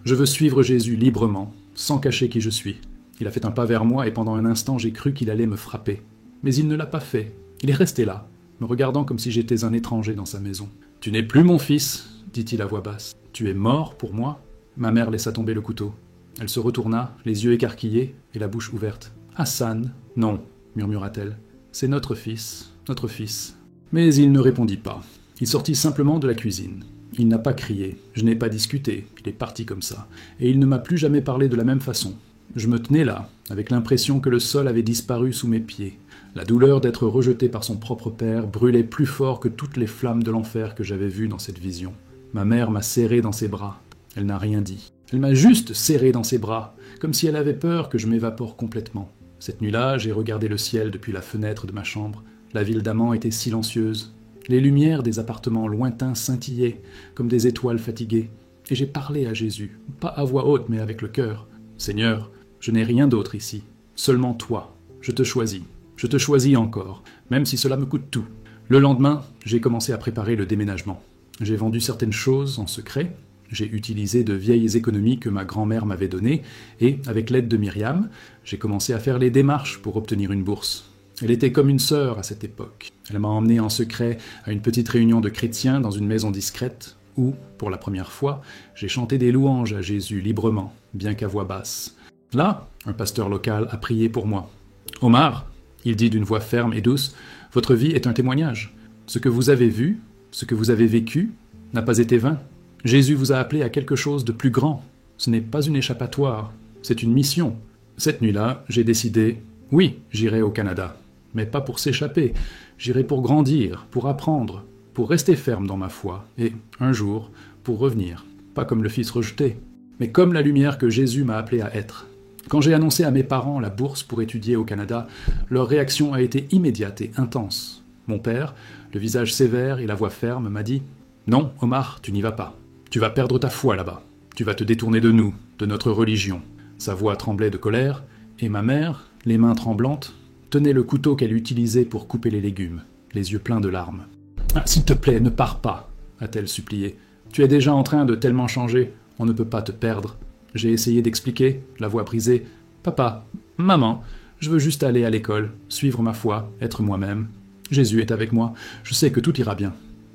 Speaker 1: je veux suivre Jésus librement, sans cacher qui je suis. » Il a fait un pas vers moi et pendant un instant j'ai cru qu'il allait me frapper. Mais il ne l'a pas fait. Il est resté là, me regardant comme si j'étais un étranger dans sa maison. « Tu n'es plus mon fils, » dit-il à voix basse. « Tu es mort pour moi ?» Ma mère laissa tomber le couteau. Elle se retourna, les yeux écarquillés et la bouche ouverte. « Hassan ?» ?»« Non, » murmura-t-elle. « C'est notre fils, notre fils. » Mais il ne répondit pas. Il sortit simplement de la cuisine. Il n'a pas crié, je n'ai pas discuté, il est parti comme ça. Et il ne m'a plus jamais parlé de la même façon. Je me tenais là, avec l'impression que le sol avait disparu sous mes pieds. La douleur d'être rejeté par son propre père brûlait plus fort que toutes les flammes de l'enfer que j'avais vues dans cette vision. Ma mère m'a serré dans ses bras. Elle n'a rien dit. Elle m'a juste serré dans ses bras, comme si elle avait peur que je m'évapore complètement. Cette nuit-là, j'ai regardé le ciel depuis la fenêtre de ma chambre. La ville d'Amman était silencieuse. Les lumières des appartements lointains scintillaient, comme des étoiles fatiguées. Et j'ai parlé à Jésus, pas à voix haute, mais avec le cœur. « Seigneur, je n'ai rien d'autre ici, seulement toi. Je te choisis. Je te choisis encore, même si cela me coûte tout. » Le lendemain, j'ai commencé à préparer le déménagement. J'ai vendu certaines choses en secret. J'ai utilisé de vieilles économies que ma grand-mère m'avait données et, avec l'aide de Myriam, j'ai commencé à faire les démarches pour obtenir une bourse. Elle était comme une sœur à cette époque. Elle m'a emmené en secret à une petite réunion de chrétiens dans une maison discrète, où, pour la première fois, j'ai chanté des louanges à Jésus librement, bien qu'à voix basse. Là, un pasteur local a prié pour moi. « Omar, il dit d'une voix ferme et douce, votre vie est un témoignage. Ce que vous avez vu, ce que vous avez vécu, n'a pas été vain. Jésus vous a appelé à quelque chose de plus grand. Ce n'est pas une échappatoire, c'est une mission. » Cette nuit-là, j'ai décidé, oui, j'irai au Canada, mais pas pour s'échapper. J'irai pour grandir, pour apprendre, pour rester ferme dans ma foi, et, un jour, pour revenir, pas comme le fils rejeté, mais comme la lumière que Jésus m'a appelé à être. Quand j'ai annoncé à mes parents la bourse pour étudier au Canada, leur réaction a été immédiate et intense. Mon père, le visage sévère et la voix ferme, m'a dit « Non, Omar, tu n'y vas pas. Tu vas perdre ta foi là-bas. Tu vas te détourner de nous, de notre religion. » Sa voix tremblait de colère, et ma mère, les mains tremblantes, tenait le couteau qu'elle utilisait pour couper les légumes, les yeux pleins de larmes. « Ah, s'il te plaît, ne pars pas !» a-t-elle supplié. « Tu es déjà en train de tellement changer, on ne peut pas te perdre. » J'ai essayé d'expliquer, la voix brisée. « Papa, maman, je veux juste aller à l'école, suivre ma foi, être moi-même. Jésus est avec moi, je sais que tout ira bien. »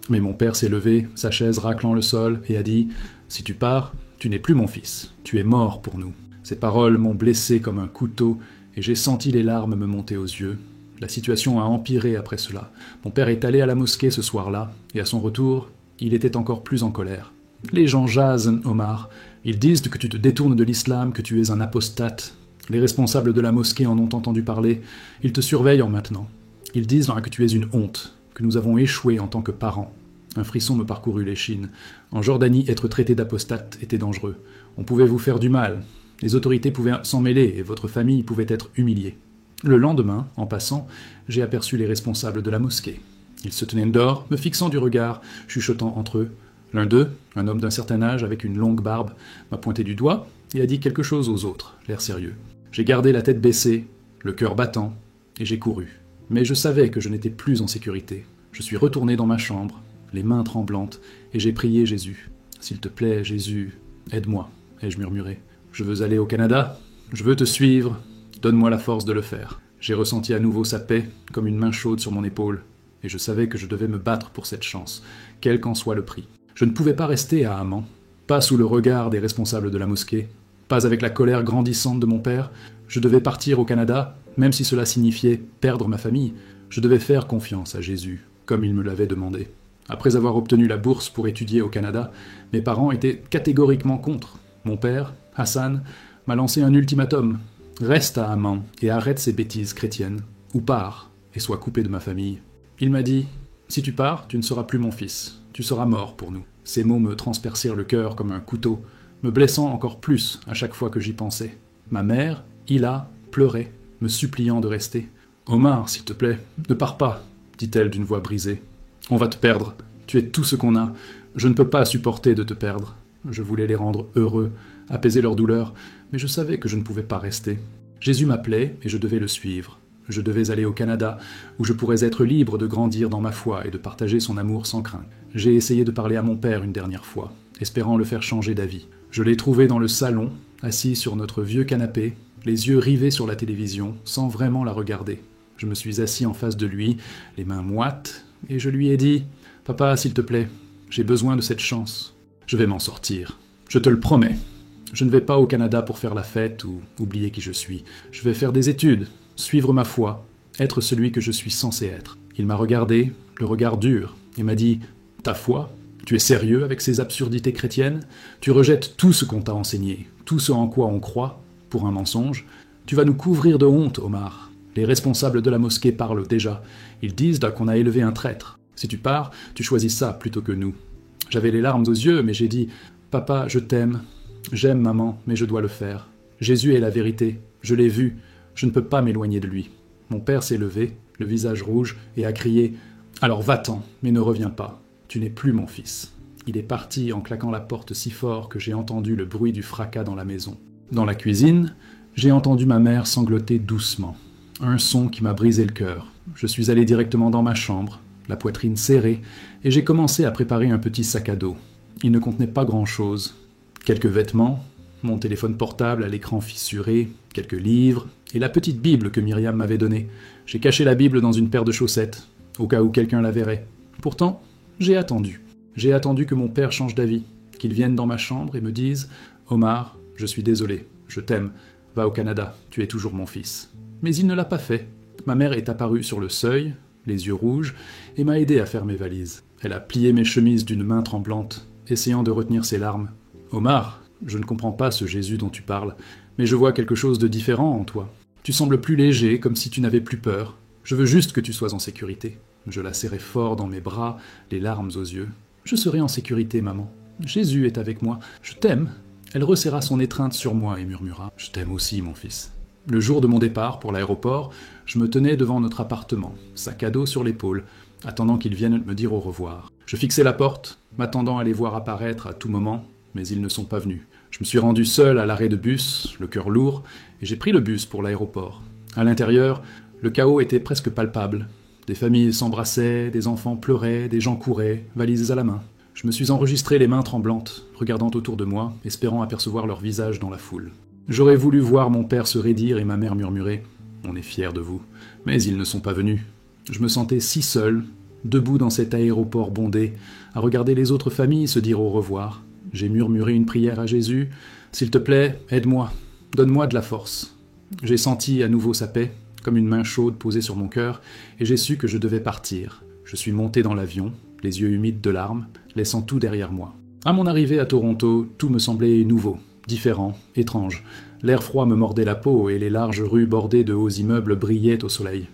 Speaker 1: Mais mon père s'est levé, sa chaise raclant le sol, et a dit « Si tu pars, tu n'es plus mon fils, tu es mort pour nous. » Ces paroles m'ont blessé comme un couteau, et j'ai senti les larmes me monter aux yeux. La situation a empiré après cela. Mon père est allé à la mosquée ce soir-là, et à son retour, il était encore plus en colère. « Les gens jasent, Omar. Ils disent que tu te détournes de l'islam, que tu es un apostate. Les responsables de la mosquée en ont entendu parler. Ils te surveillent maintenant. Ils disent que tu es une honte, que nous avons échoué en tant que parents. » Un frisson me parcourut l'échine. En Jordanie, être traité d'apostate était dangereux. On pouvait vous faire du mal. Les autorités pouvaient s'en mêler et votre famille pouvait être humiliée. Le lendemain, en passant, j'ai aperçu les responsables de la mosquée. Ils se tenaient dehors, me fixant du regard, chuchotant entre eux. L'un d'eux, un homme d'un certain âge avec une longue barbe, m'a pointé du doigt et a dit quelque chose aux autres, l'air sérieux. J'ai gardé la tête baissée, le cœur battant, et j'ai couru. Mais je savais que je n'étais plus en sécurité. Je suis retourné dans ma chambre, les mains tremblantes, et j'ai prié Jésus. « S'il te plaît, Jésus, aide-moi », ai-je murmuré. « Je veux aller au Canada, je veux te suivre, donne-moi la force de le faire. » J'ai ressenti à nouveau sa paix, comme une main chaude sur mon épaule, et je savais que je devais me battre pour cette chance, quel qu'en soit le prix. Je ne pouvais pas rester à Amman, pas sous le regard des responsables de la mosquée, pas avec la colère grandissante de mon père. Je devais partir au Canada, même si cela signifiait perdre ma famille. Je devais faire confiance à Jésus, comme il me l'avait demandé. Après avoir obtenu la bourse pour étudier au Canada, mes parents étaient catégoriquement contre. Mon père, Hassan, m'a lancé un ultimatum. « Reste à Amman et arrête ces bêtises chrétiennes, ou pars et sois coupé de ma famille. » Il m'a dit « Si tu pars, tu ne seras plus mon fils. Tu seras mort pour nous. » Ces mots me transpercèrent le cœur comme un couteau, me blessant encore plus à chaque fois que j'y pensais. Ma mère, Hila, pleurait, me suppliant de rester. « Omar, s'il te plaît, ne pars pas, » dit-elle d'une voix brisée. « On va te perdre. Tu es tout ce qu'on a. Je ne peux pas supporter de te perdre. » Je voulais les rendre heureux, apaiser leur douleur, mais je savais que je ne pouvais pas rester. Jésus m'appelait et je devais le suivre. Je devais aller au Canada, où je pourrais être libre de grandir dans ma foi et de partager son amour sans crainte. J'ai essayé de parler à mon père une dernière fois, espérant le faire changer d'avis. Je l'ai trouvé dans le salon, assis sur notre vieux canapé, les yeux rivés sur la télévision, sans vraiment la regarder. Je me suis assis en face de lui, les mains moites, et je lui ai dit « Papa, s'il te plaît, j'ai besoin de cette chance. Je vais m'en sortir. Je te le promets. Je ne vais pas au Canada pour faire la fête ou oublier qui je suis. Je vais faire des études, suivre ma foi, être celui que je suis censé être. » Il m'a regardé, le regard dur, et m'a dit « Ta foi ? Tu es sérieux avec ces absurdités chrétiennes ? Tu rejettes tout ce qu'on t'a enseigné, tout ce en quoi on croit, pour un mensonge. Tu vas nous couvrir de honte, Omar. Les responsables de la mosquée parlent déjà. Ils disent qu'on a élevé un traître. Si tu pars, tu choisis ça plutôt que nous. » J'avais les larmes aux yeux, mais j'ai dit « Papa, je t'aime. J'aime maman, mais je dois le faire. Jésus est la vérité. Je l'ai vu. Je ne peux pas m'éloigner de lui. » Mon père s'est levé, le visage rouge, et a crié « Alors va-t'en, mais ne reviens pas. Tu n'es plus mon fils. » Il est parti en claquant la porte si fort que j'ai entendu le bruit du fracas dans la maison. Dans la cuisine, j'ai entendu ma mère sangloter doucement. Un son qui m'a brisé le cœur. Je suis allé directement dans ma chambre, la poitrine serrée, et j'ai commencé à préparer un petit sac à dos. Il ne contenait pas grand-chose. Quelques vêtements, mon téléphone portable à l'écran fissuré, quelques livres, et la petite Bible que Myriam m'avait donnée. J'ai caché la Bible dans une paire de chaussettes, au cas où quelqu'un la verrait. Pourtant, j'ai attendu. J'ai attendu que mon père change d'avis, qu'il vienne dans ma chambre et me dise « Omar, je suis désolé, je t'aime, va au Canada, tu es toujours mon fils. » Mais il ne l'a pas fait. Ma mère est apparue sur le seuil, les yeux rouges, et m'a aidé à faire mes valises. Elle a plié mes chemises d'une main tremblante, essayant de retenir ses larmes. « Omar, je ne comprends pas ce Jésus dont tu parles, mais je vois quelque chose de différent en toi. Tu sembles plus léger, comme si tu n'avais plus peur. Je veux juste que tu sois en sécurité. » Je la serrai fort dans mes bras, les larmes aux yeux. « Je serai en sécurité, maman. Jésus est avec moi. Je t'aime. » Elle resserra son étreinte sur moi et murmura « Je t'aime aussi, mon fils. » Le jour de mon départ pour l'aéroport, je me tenais devant notre appartement, sac à dos sur l'épaule, attendant qu'ils viennent me dire au revoir. Je fixais la porte, m'attendant à les voir apparaître à tout moment, mais ils ne sont pas venus. Je me suis rendu seul à l'arrêt de bus, le cœur lourd, et j'ai pris le bus pour l'aéroport. À l'intérieur, le chaos était presque palpable. Des familles s'embrassaient, des enfants pleuraient, des gens couraient, valises à la main. Je me suis enregistré les mains tremblantes, regardant autour de moi, espérant apercevoir leur visage dans la foule. J'aurais voulu voir mon père se raidir et ma mère murmurer « On est fiers de vous », mais ils ne sont pas venus. Je me sentais si seul, debout dans cet aéroport bondé, à regarder les autres familles se dire au revoir. J'ai murmuré une prière à Jésus « S'il te plaît, aide-moi, donne-moi de la force ». J'ai senti à nouveau sa paix, comme une main chaude posée sur mon cœur, et j'ai su que je devais partir. Je suis monté dans l'avion, les yeux humides de larmes, laissant tout derrière moi. À mon arrivée à Toronto, tout me semblait nouveau, différent, étrange. L'air froid me mordait la peau et les larges rues bordées de hauts immeubles brillaient au soleil.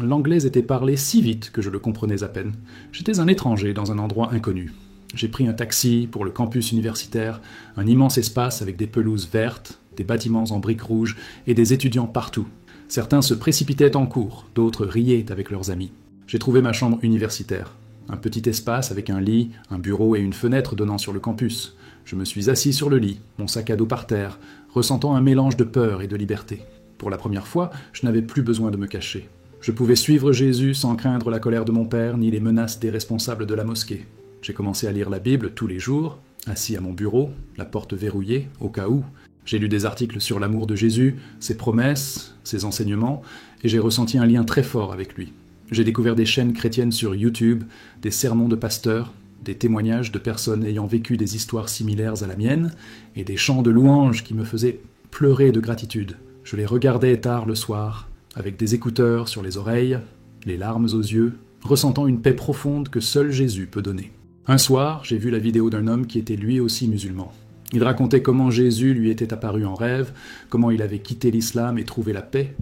Speaker 1: L'anglais était parlé si vite que je le comprenais à peine. J'étais un étranger dans un endroit inconnu. J'ai pris un taxi pour le campus universitaire, un immense espace avec des pelouses vertes, des bâtiments en briques rouges et des étudiants partout. Certains se précipitaient en cours, d'autres riaient avec leurs amis. J'ai trouvé ma chambre universitaire. Un petit espace avec un lit, un bureau et une fenêtre donnant sur le campus. Je me suis assis sur le lit, mon sac à dos par terre, ressentant un mélange de peur et de liberté. Pour la première fois, je n'avais plus besoin de me cacher. Je pouvais suivre Jésus sans craindre la colère de mon père ni les menaces des responsables de la mosquée. J'ai commencé à lire la Bible tous les jours, assis à mon bureau, la porte verrouillée, au cas où. J'ai lu des articles sur l'amour de Jésus, ses promesses, ses enseignements, et j'ai ressenti un lien très fort avec lui. J'ai découvert des chaînes chrétiennes sur YouTube, des sermons de pasteurs, des témoignages de personnes ayant vécu des histoires similaires à la mienne, et des chants de louanges qui me faisaient pleurer de gratitude. Je les regardais tard le soir, avec des écouteurs sur les oreilles, les larmes aux yeux, ressentant une paix profonde que seul Jésus peut donner. Un soir, j'ai vu la vidéo d'un homme qui était lui aussi musulman. Il racontait comment Jésus lui était apparu en rêve, comment il avait quitté l'islam et trouvé la paix.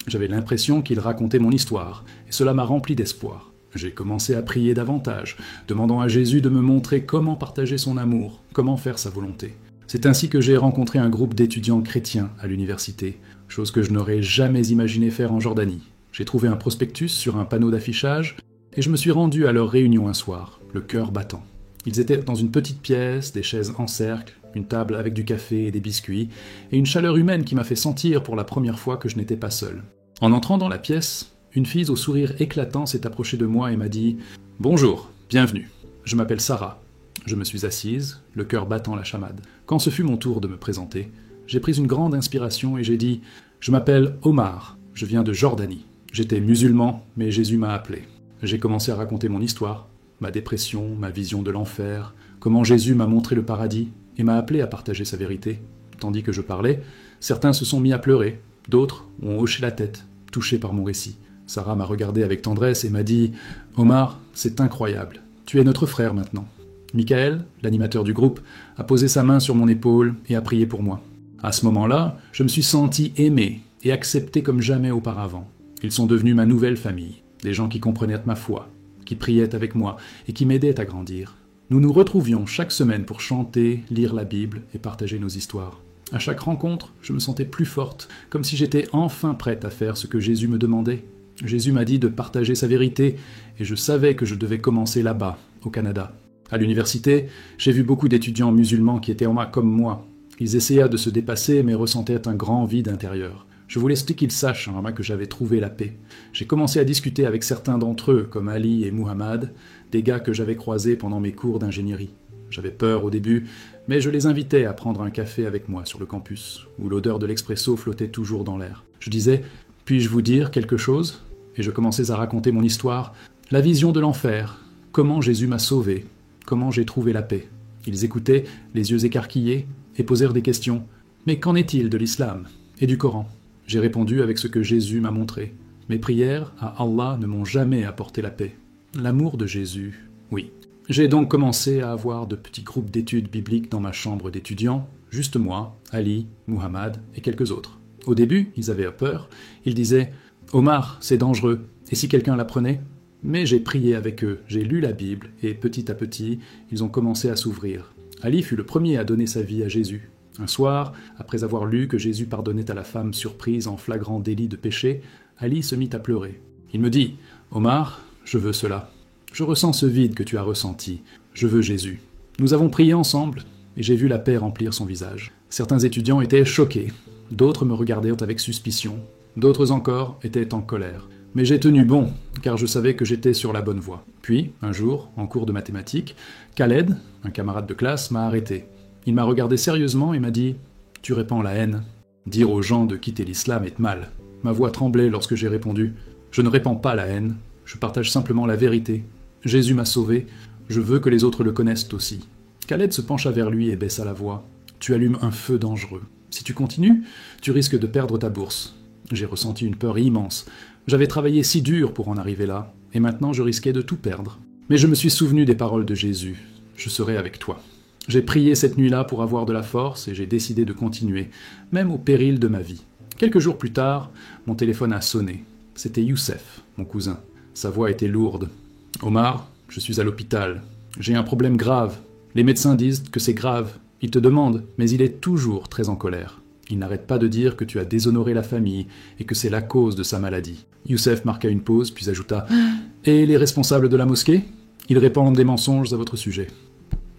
Speaker 1: J'avais l'impression qu'il racontait mon histoire, et cela m'a rempli d'espoir. J'ai commencé à prier davantage, demandant à Jésus de me montrer comment partager son amour, comment faire sa volonté. C'est ainsi que j'ai rencontré un groupe d'étudiants chrétiens à l'université, chose que je n'aurais jamais imaginé faire en Jordanie. J'ai trouvé un prospectus sur un panneau d'affichage, et je me suis rendu à leur réunion un soir, le cœur battant. Ils étaient dans une petite pièce, des chaises en cercle, une table avec du café et des biscuits, et une chaleur humaine qui m'a fait sentir pour la première fois que je n'étais pas seul. En entrant dans la pièce, une fille au sourire éclatant s'est approchée de moi et m'a dit « Bonjour, bienvenue. Je m'appelle Sarah. » Je me suis assise, le cœur battant la chamade. Quand ce fut mon tour de me présenter, j'ai pris une grande inspiration et j'ai dit « Je m'appelle Omar, je viens de Jordanie. J'étais musulman, mais Jésus m'a appelé. » J'ai commencé à raconter mon histoire, ma dépression, ma vision de l'enfer, comment Jésus m'a montré le paradis et m'a appelé à partager sa vérité. Tandis que je parlais, certains se sont mis à pleurer, d'autres ont hoché la tête, touchés par mon récit. Sarah m'a regardé avec tendresse et m'a dit « Omar, c'est incroyable, tu es notre frère maintenant. » Michael, l'animateur du groupe, a posé sa main sur mon épaule et a prié pour moi. À ce moment-là, je me suis senti aimé et accepté comme jamais auparavant. Ils sont devenus ma nouvelle famille, des gens qui comprenaient ma foi, qui priaient avec moi et qui m'aidaient à grandir. Nous nous retrouvions chaque semaine pour chanter, lire la Bible et partager nos histoires. À chaque rencontre, je me sentais plus forte, comme si j'étais enfin prête à faire ce que Jésus me demandait. Jésus m'a dit de partager sa vérité, et je savais que je devais commencer là-bas, au Canada. À l'université, j'ai vu beaucoup d'étudiants musulmans qui étaient comme moi. Ils essayaient de se dépasser, mais ressentaient un grand vide intérieur. Je voulais qu'ils sachent que j'avais trouvé la paix. J'ai commencé à discuter avec certains d'entre eux, comme Ali et Muhammad, des gars que j'avais croisés pendant mes cours d'ingénierie. J'avais peur au début, mais je les invitais à prendre un café avec moi sur le campus, où l'odeur de l'expresso flottait toujours dans l'air. Je disais « Puis-je vous dire quelque chose ?» Et je commençais à raconter mon histoire, la vision de l'enfer, comment Jésus m'a sauvé, comment j'ai trouvé la paix. Ils écoutaient, les yeux écarquillés, et posèrent des questions. Mais qu'en est-il de l'islam et du Coran? J'ai répondu avec ce que Jésus m'a montré. Mes prières à Allah ne m'ont jamais apporté la paix. L'amour de Jésus, oui. J'ai donc commencé à avoir de petits groupes d'études bibliques dans ma chambre d'étudiant, juste moi, Ali, Muhammad et quelques autres. Au début, ils avaient peur. Ils disaient « Omar, c'est dangereux. Et si quelqu'un l'apprenait ?» Mais j'ai prié avec eux, j'ai lu la Bible, et petit à petit, ils ont commencé à s'ouvrir. Ali fut le premier à donner sa vie à Jésus. Un soir, après avoir lu que Jésus pardonnait à la femme surprise en flagrant délit de péché, Ali se mit à pleurer. Il me dit « Omar, je veux cela. Je ressens ce vide que tu as ressenti. Je veux Jésus. » Nous avons prié ensemble, et j'ai vu la paix remplir son visage. Certains étudiants étaient choqués, d'autres me regardèrent avec suspicion, d'autres encore étaient en colère. Mais j'ai tenu bon, car je savais que j'étais sur la bonne voie. Puis, un jour, en cours de mathématiques, Khaled, un camarade de classe, m'a arrêté. Il m'a regardé sérieusement et m'a dit « Tu répands la haine. Dire aux gens de quitter l'islam est mal. » Ma voix tremblait lorsque j'ai répondu « Je ne répands pas la haine, je partage simplement la vérité. Jésus m'a sauvé, je veux que les autres le connaissent aussi. » Khaled se pencha vers lui et baissa la voix. « Tu allumes un feu dangereux. Si tu continues, tu risques de perdre ta bourse. » J'ai ressenti une peur immense. J'avais travaillé si dur pour en arriver là, et maintenant je risquais de tout perdre. Mais je me suis souvenu des paroles de Jésus. Je serai avec toi. J'ai prié cette nuit-là pour avoir de la force et j'ai décidé de continuer, même au péril de ma vie. Quelques jours plus tard, mon téléphone a sonné. C'était Youssef, mon cousin. Sa voix était lourde. « Omar, je suis à l'hôpital. J'ai un problème grave. Les médecins disent que c'est grave. Ils te demandent, mais il est toujours très en colère. Il n'arrête pas de dire que tu as déshonoré la famille et que c'est la cause de sa maladie. » Youssef marqua une pause, puis ajouta « Et les responsables de la mosquée? Ils répandent des mensonges à votre sujet.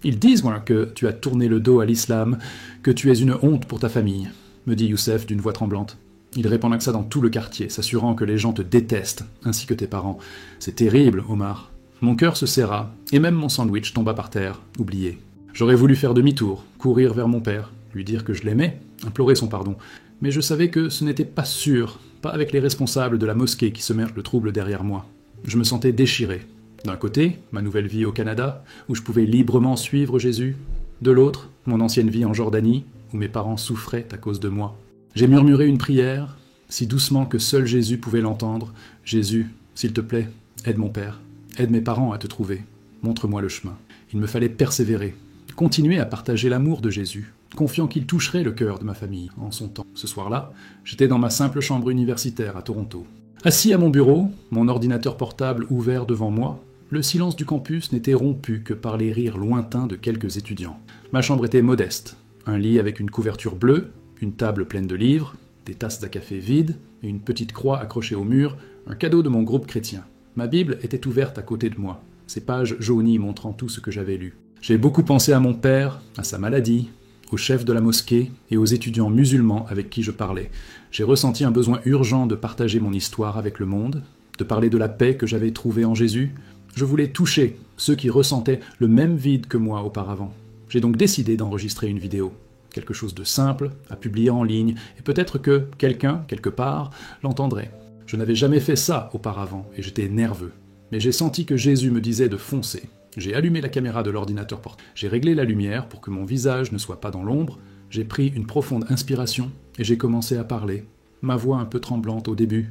Speaker 1: Ils disent, moi, que tu as tourné le dos à l'islam, que tu es une honte pour ta famille, » me dit Youssef d'une voix tremblante. Ils répandent que ça dans tout le quartier, s'assurant que les gens te détestent, ainsi que tes parents. C'est terrible, Omar. Mon cœur se serra, et même mon sandwich tomba par terre, oublié. J'aurais voulu faire demi-tour, courir vers mon père, lui dire que je l'aimais, implorer son pardon. Mais je savais que ce n'était pas sûr, pas avec les responsables de la mosquée qui semèrent le trouble derrière moi. Je me sentais déchiré. D'un côté, ma nouvelle vie au Canada, où je pouvais librement suivre Jésus. De l'autre, mon ancienne vie en Jordanie, où mes parents souffraient à cause de moi. J'ai murmuré une prière, si doucement que seul Jésus pouvait l'entendre. « Jésus, s'il te plaît, aide mon père, aide mes parents à te trouver, montre-moi le chemin. » Il me fallait persévérer, continuer à partager l'amour de Jésus, confiant qu'il toucherait le cœur de ma famille en son temps. Ce soir-là, j'étais dans ma simple chambre universitaire à Toronto. Assis à mon bureau, mon ordinateur portable ouvert devant moi, le silence du campus n'était rompu que par les rires lointains de quelques étudiants. Ma chambre était modeste, un lit avec une couverture bleue, une table pleine de livres, des tasses à café vides et une petite croix accrochée au mur, un cadeau de mon groupe chrétien. Ma Bible était ouverte à côté de moi, ses pages jaunies montrant tout ce que j'avais lu. J'ai beaucoup pensé à mon père, à sa maladie, au chef de la mosquée et aux étudiants musulmans avec qui je parlais. J'ai ressenti un besoin urgent de partager mon histoire avec le monde, de parler de la paix que j'avais trouvée en Jésus. Je voulais toucher ceux qui ressentaient le même vide que moi auparavant. J'ai donc décidé d'enregistrer une vidéo. Quelque chose de simple, à publier en ligne, et peut-être que quelqu'un, quelque part, l'entendrait. Je n'avais jamais fait ça auparavant, et j'étais nerveux. Mais j'ai senti que Jésus me disait de foncer. J'ai allumé la caméra de l'ordinateur portable. J'ai réglé la lumière pour que mon visage ne soit pas dans l'ombre. J'ai pris une profonde inspiration, et j'ai commencé à parler. Ma voix un peu tremblante au début.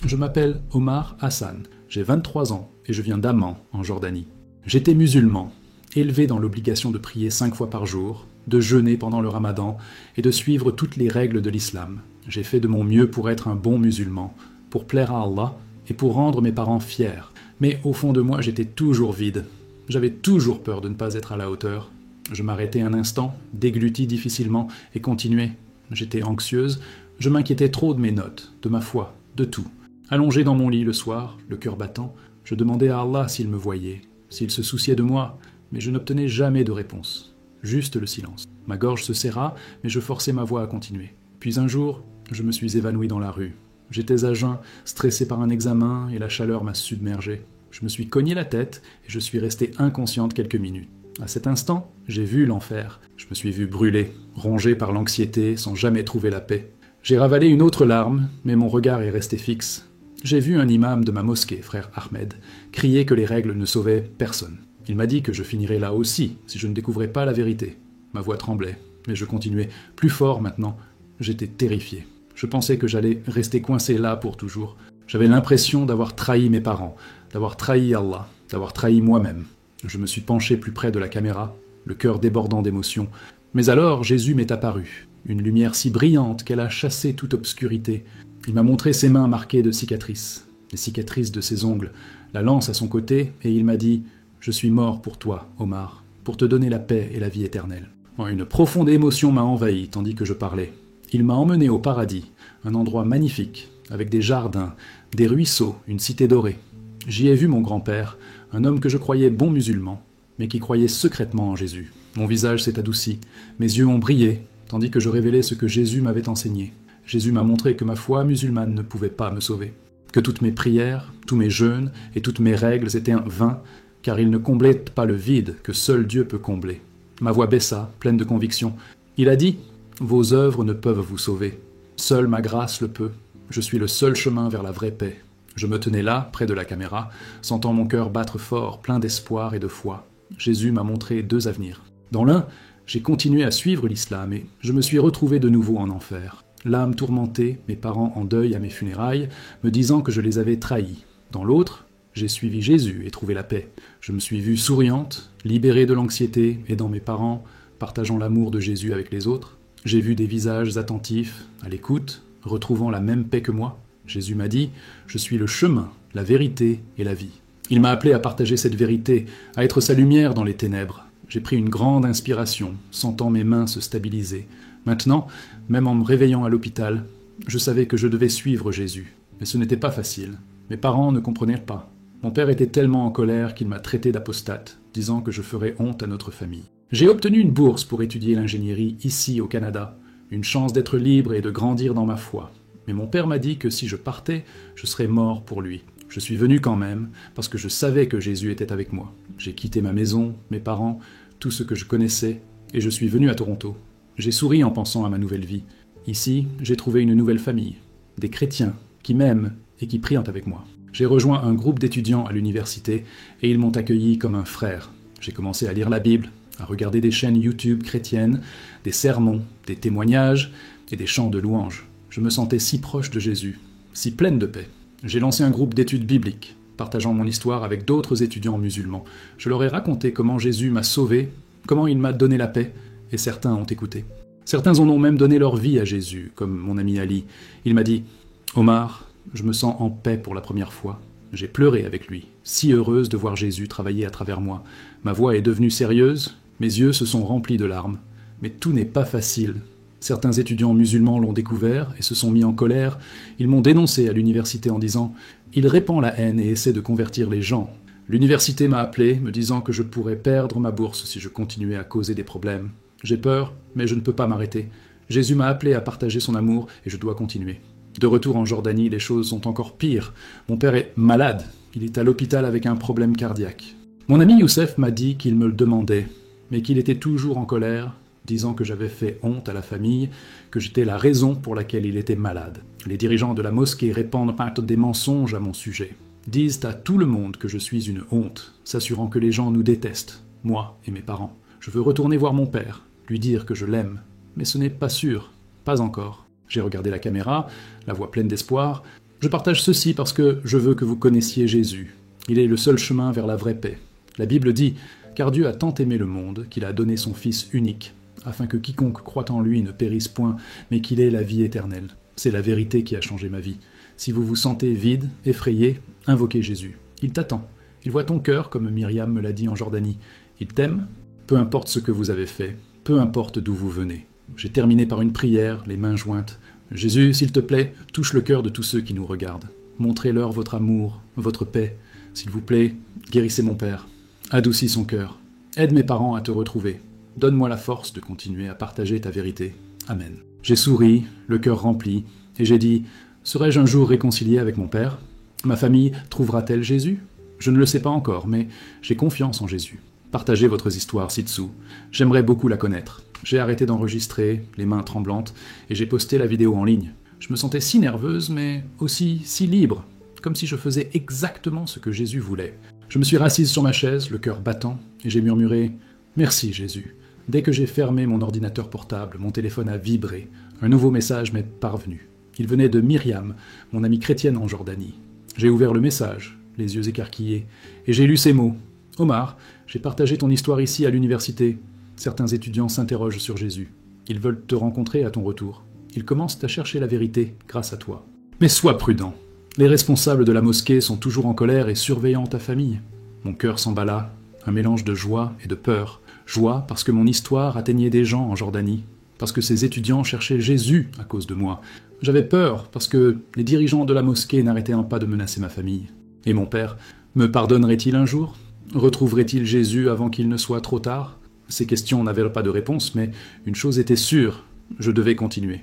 Speaker 1: Je m'appelle Omar Hassan. J'ai 23 ans, et je viens d'Amman, en Jordanie. J'étais musulman, élevé dans l'obligation de prier 5 fois par jour, de jeûner pendant le ramadan et de suivre toutes les règles de l'islam. J'ai fait de mon mieux pour être un bon musulman, pour plaire à Allah et pour rendre mes parents fiers. Mais au fond de moi, j'étais toujours vide. J'avais toujours peur de ne pas être à la hauteur. Je m'arrêtais un instant, déglutis difficilement et continuais. J'étais anxieuse, je m'inquiétais trop de mes notes, de ma foi, de tout. Allongé dans mon lit le soir, le cœur battant, je demandais à Allah s'il me voyait, s'il se souciait de moi, mais je n'obtenais jamais de réponse. Juste le silence. Ma gorge se serra, mais je forçai ma voix à continuer. Puis un jour, je me suis évanoui dans la rue. J'étais à jeun, stressé par un examen, et la chaleur m'a submergé. Je me suis cogné la tête, et je suis resté inconsciente quelques minutes. À cet instant, j'ai vu l'enfer. Je me suis vu brûler, rongé par l'anxiété, sans jamais trouver la paix. J'ai ravalé une autre larme, mais mon regard est resté fixe. J'ai vu un imam de ma mosquée, frère Ahmed, crier que les règles ne sauvaient personne. Il m'a dit que je finirais là aussi, si je ne découvrais pas la vérité. Ma voix tremblait, mais je continuais, plus fort maintenant. J'étais terrifié. Je pensais que j'allais rester coincé là pour toujours. J'avais l'impression d'avoir trahi mes parents, d'avoir trahi Allah, d'avoir trahi moi-même. Je me suis penché plus près de la caméra, le cœur débordant d'émotion. Mais alors Jésus m'est apparu, une lumière si brillante qu'elle a chassé toute obscurité. Il m'a montré ses mains marquées de cicatrices, les cicatrices de ses ongles, la lance à son côté, et il m'a dit « Je suis mort pour toi, Omar, pour te donner la paix et la vie éternelle. » Une profonde émotion m'a envahi tandis que je parlais. Il m'a emmené au paradis, un endroit magnifique, avec des jardins, des ruisseaux, une cité dorée. J'y ai vu mon grand-père, un homme que je croyais bon musulman, mais qui croyait secrètement en Jésus. Mon visage s'est adouci, mes yeux ont brillé, tandis que je révélais ce que Jésus m'avait enseigné. Jésus m'a montré que ma foi musulmane ne pouvait pas me sauver, que toutes mes prières, tous mes jeûnes et toutes mes règles étaient vains, car ils ne comblaient pas le vide que seul Dieu peut combler. Ma voix baissa, pleine de conviction. Il a dit « Vos œuvres ne peuvent vous sauver. Seule ma grâce le peut. Je suis le seul chemin vers la vraie paix. » Je me tenais là, près de la caméra, sentant mon cœur battre fort, plein d'espoir et de foi. Jésus m'a montré deux avenirs. Dans l'un, j'ai continué à suivre l'islam et je me suis retrouvé de nouveau en enfer. L'âme tourmentée, mes parents en deuil à mes funérailles, me disant que je les avais trahis. Dans l'autre, j'ai suivi Jésus et trouvé la paix. Je me suis vue souriante, libérée de l'anxiété, aidant mes parents, partageant l'amour de Jésus avec les autres. J'ai vu des visages attentifs, à l'écoute, retrouvant la même paix que moi. Jésus m'a dit « Je suis le chemin, la vérité et la vie ». Il m'a appelé à partager cette vérité, à être sa lumière dans les ténèbres. J'ai pris une grande inspiration, sentant mes mains se stabiliser. Maintenant, même en me réveillant à l'hôpital, je savais que je devais suivre Jésus. Mais ce n'était pas facile. Mes parents ne comprenaient pas. Mon père était tellement en colère qu'il m'a traité d'apostate, disant que je ferais honte à notre famille. J'ai obtenu une bourse pour étudier l'ingénierie ici au Canada, une chance d'être libre et de grandir dans ma foi. Mais mon père m'a dit que si je partais, je serais mort pour lui. Je suis venu quand même, parce que je savais que Jésus était avec moi. J'ai quitté ma maison, mes parents, tout ce que je connaissais, et je suis venu à Toronto. J'ai souri en pensant à ma nouvelle vie. Ici, j'ai trouvé une nouvelle famille, des chrétiens qui m'aiment et qui prient avec moi. J'ai rejoint un groupe d'étudiants à l'université et ils m'ont accueilli comme un frère. J'ai commencé à lire la Bible, à regarder des chaînes YouTube chrétiennes, des sermons, des témoignages et des chants de louanges. Je me sentais si proche de Jésus, si pleine de paix. J'ai lancé un groupe d'études bibliques, partageant mon histoire avec d'autres étudiants musulmans. Je leur ai raconté comment Jésus m'a sauvé, comment il m'a donné la paix, et certains ont écouté. Certains en ont même donné leur vie à Jésus, comme mon ami Ali. Il m'a dit « Omar, je me sens en paix pour la première fois. J'ai pleuré avec lui, si heureuse de voir Jésus travailler à travers moi. Ma voix est devenue sérieuse, mes yeux se sont remplis de larmes. Mais tout n'est pas facile. Certains étudiants musulmans l'ont découvert et se sont mis en colère. Ils m'ont dénoncé à l'université en disant « Il répand la haine et essaie de convertir les gens. » L'université m'a appelé, me disant que je pourrais perdre ma bourse si je continuais à causer des problèmes. J'ai peur, mais je ne peux pas m'arrêter. Jésus m'a appelé à partager son amour et je dois continuer. De retour en Jordanie, les choses sont encore pires. Mon père est malade. Il est à l'hôpital avec un problème cardiaque. Mon ami Youssef m'a dit qu'il me le demandait, mais qu'il était toujours en colère, disant que j'avais fait honte à la famille, que j'étais la raison pour laquelle il était malade. Les dirigeants de la mosquée répandent des mensonges à mon sujet. Disent à tout le monde que je suis une honte, s'assurant que les gens nous détestent, moi et mes parents. Je veux retourner voir mon père, lui dire que je l'aime, mais ce n'est pas sûr, pas encore. J'ai regardé la caméra, la voix pleine d'espoir. Je partage ceci parce que je veux que vous connaissiez Jésus. Il est le seul chemin vers la vraie paix. La Bible dit « Car Dieu a tant aimé le monde qu'il a donné son Fils unique, afin que quiconque croit en lui ne périsse point, mais qu'il ait la vie éternelle. » C'est la vérité qui a changé ma vie. Si vous vous sentez vide, effrayé, invoquez Jésus. Il t'attend. Il voit ton cœur, comme Myriam me l'a dit en Jordanie. Il t'aime, peu importe ce que vous avez fait, peu importe d'où vous venez. J'ai terminé par une prière, les mains jointes. Jésus, s'il te plaît, touche le cœur de tous ceux qui nous regardent. Montrez-leur votre amour, votre paix. S'il vous plaît, guérissez mon père. Adoucis son cœur. Aide mes parents à te retrouver. Donne-moi la force de continuer à partager ta vérité. Amen. J'ai souri, le cœur rempli, et j'ai dit « Serai-je un jour réconcilié avec mon père ? Ma famille trouvera-t-elle Jésus ? Je ne le sais pas encore, mais j'ai confiance en Jésus. Partagez votre histoire ci-dessous. J'aimerais beaucoup la connaître. J'ai arrêté d'enregistrer, les mains tremblantes, et j'ai posté la vidéo en ligne. Je me sentais si nerveuse, mais aussi si libre, comme si je faisais exactement ce que Jésus voulait. Je me suis rassise sur ma chaise, le cœur battant, et j'ai murmuré « Merci Jésus ». Dès que j'ai fermé mon ordinateur portable, mon téléphone a vibré. Un nouveau message m'est parvenu. Il venait de Myriam, mon amie chrétienne en Jordanie. J'ai ouvert le message, les yeux écarquillés, et j'ai lu ces mots. « Omar, j'ai partagé ton histoire ici à l'université. Certains étudiants s'interrogent sur Jésus. Ils veulent te rencontrer à ton retour. Ils commencent à chercher la vérité grâce à toi. Mais sois prudent. Les responsables de la mosquée sont toujours en colère et surveillant ta famille. » Mon cœur s'emballa, un mélange de joie et de peur. Joie parce que mon histoire atteignait des gens en Jordanie, parce que ces étudiants cherchaient Jésus à cause de moi. J'avais peur parce que les dirigeants de la mosquée n'arrêtaient pas de menacer ma famille. Et mon père, me pardonnerait-il un jour? Retrouverait-il Jésus avant qu'il ne soit trop tard? Ces questions n'avaient pas de réponse, mais une chose était sûre, je devais continuer.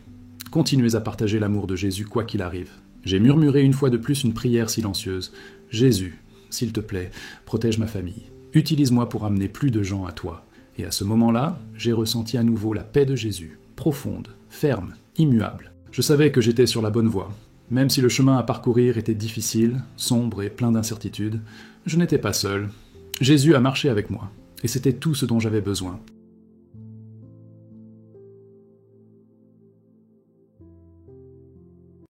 Speaker 1: Continuez à partager l'amour de Jésus quoi qu'il arrive. J'ai murmuré une fois de plus une prière silencieuse. Jésus, s'il te plaît, protège ma famille. Utilise-moi pour amener plus de gens à toi. Et à ce moment-là, j'ai ressenti à nouveau la paix de Jésus, profonde, ferme, immuable. Je savais que j'étais sur la bonne voie. Même si le chemin à parcourir était difficile, sombre et plein d'incertitudes, je n'étais pas seul. Jésus a marché avec moi, et c'était tout ce dont j'avais besoin.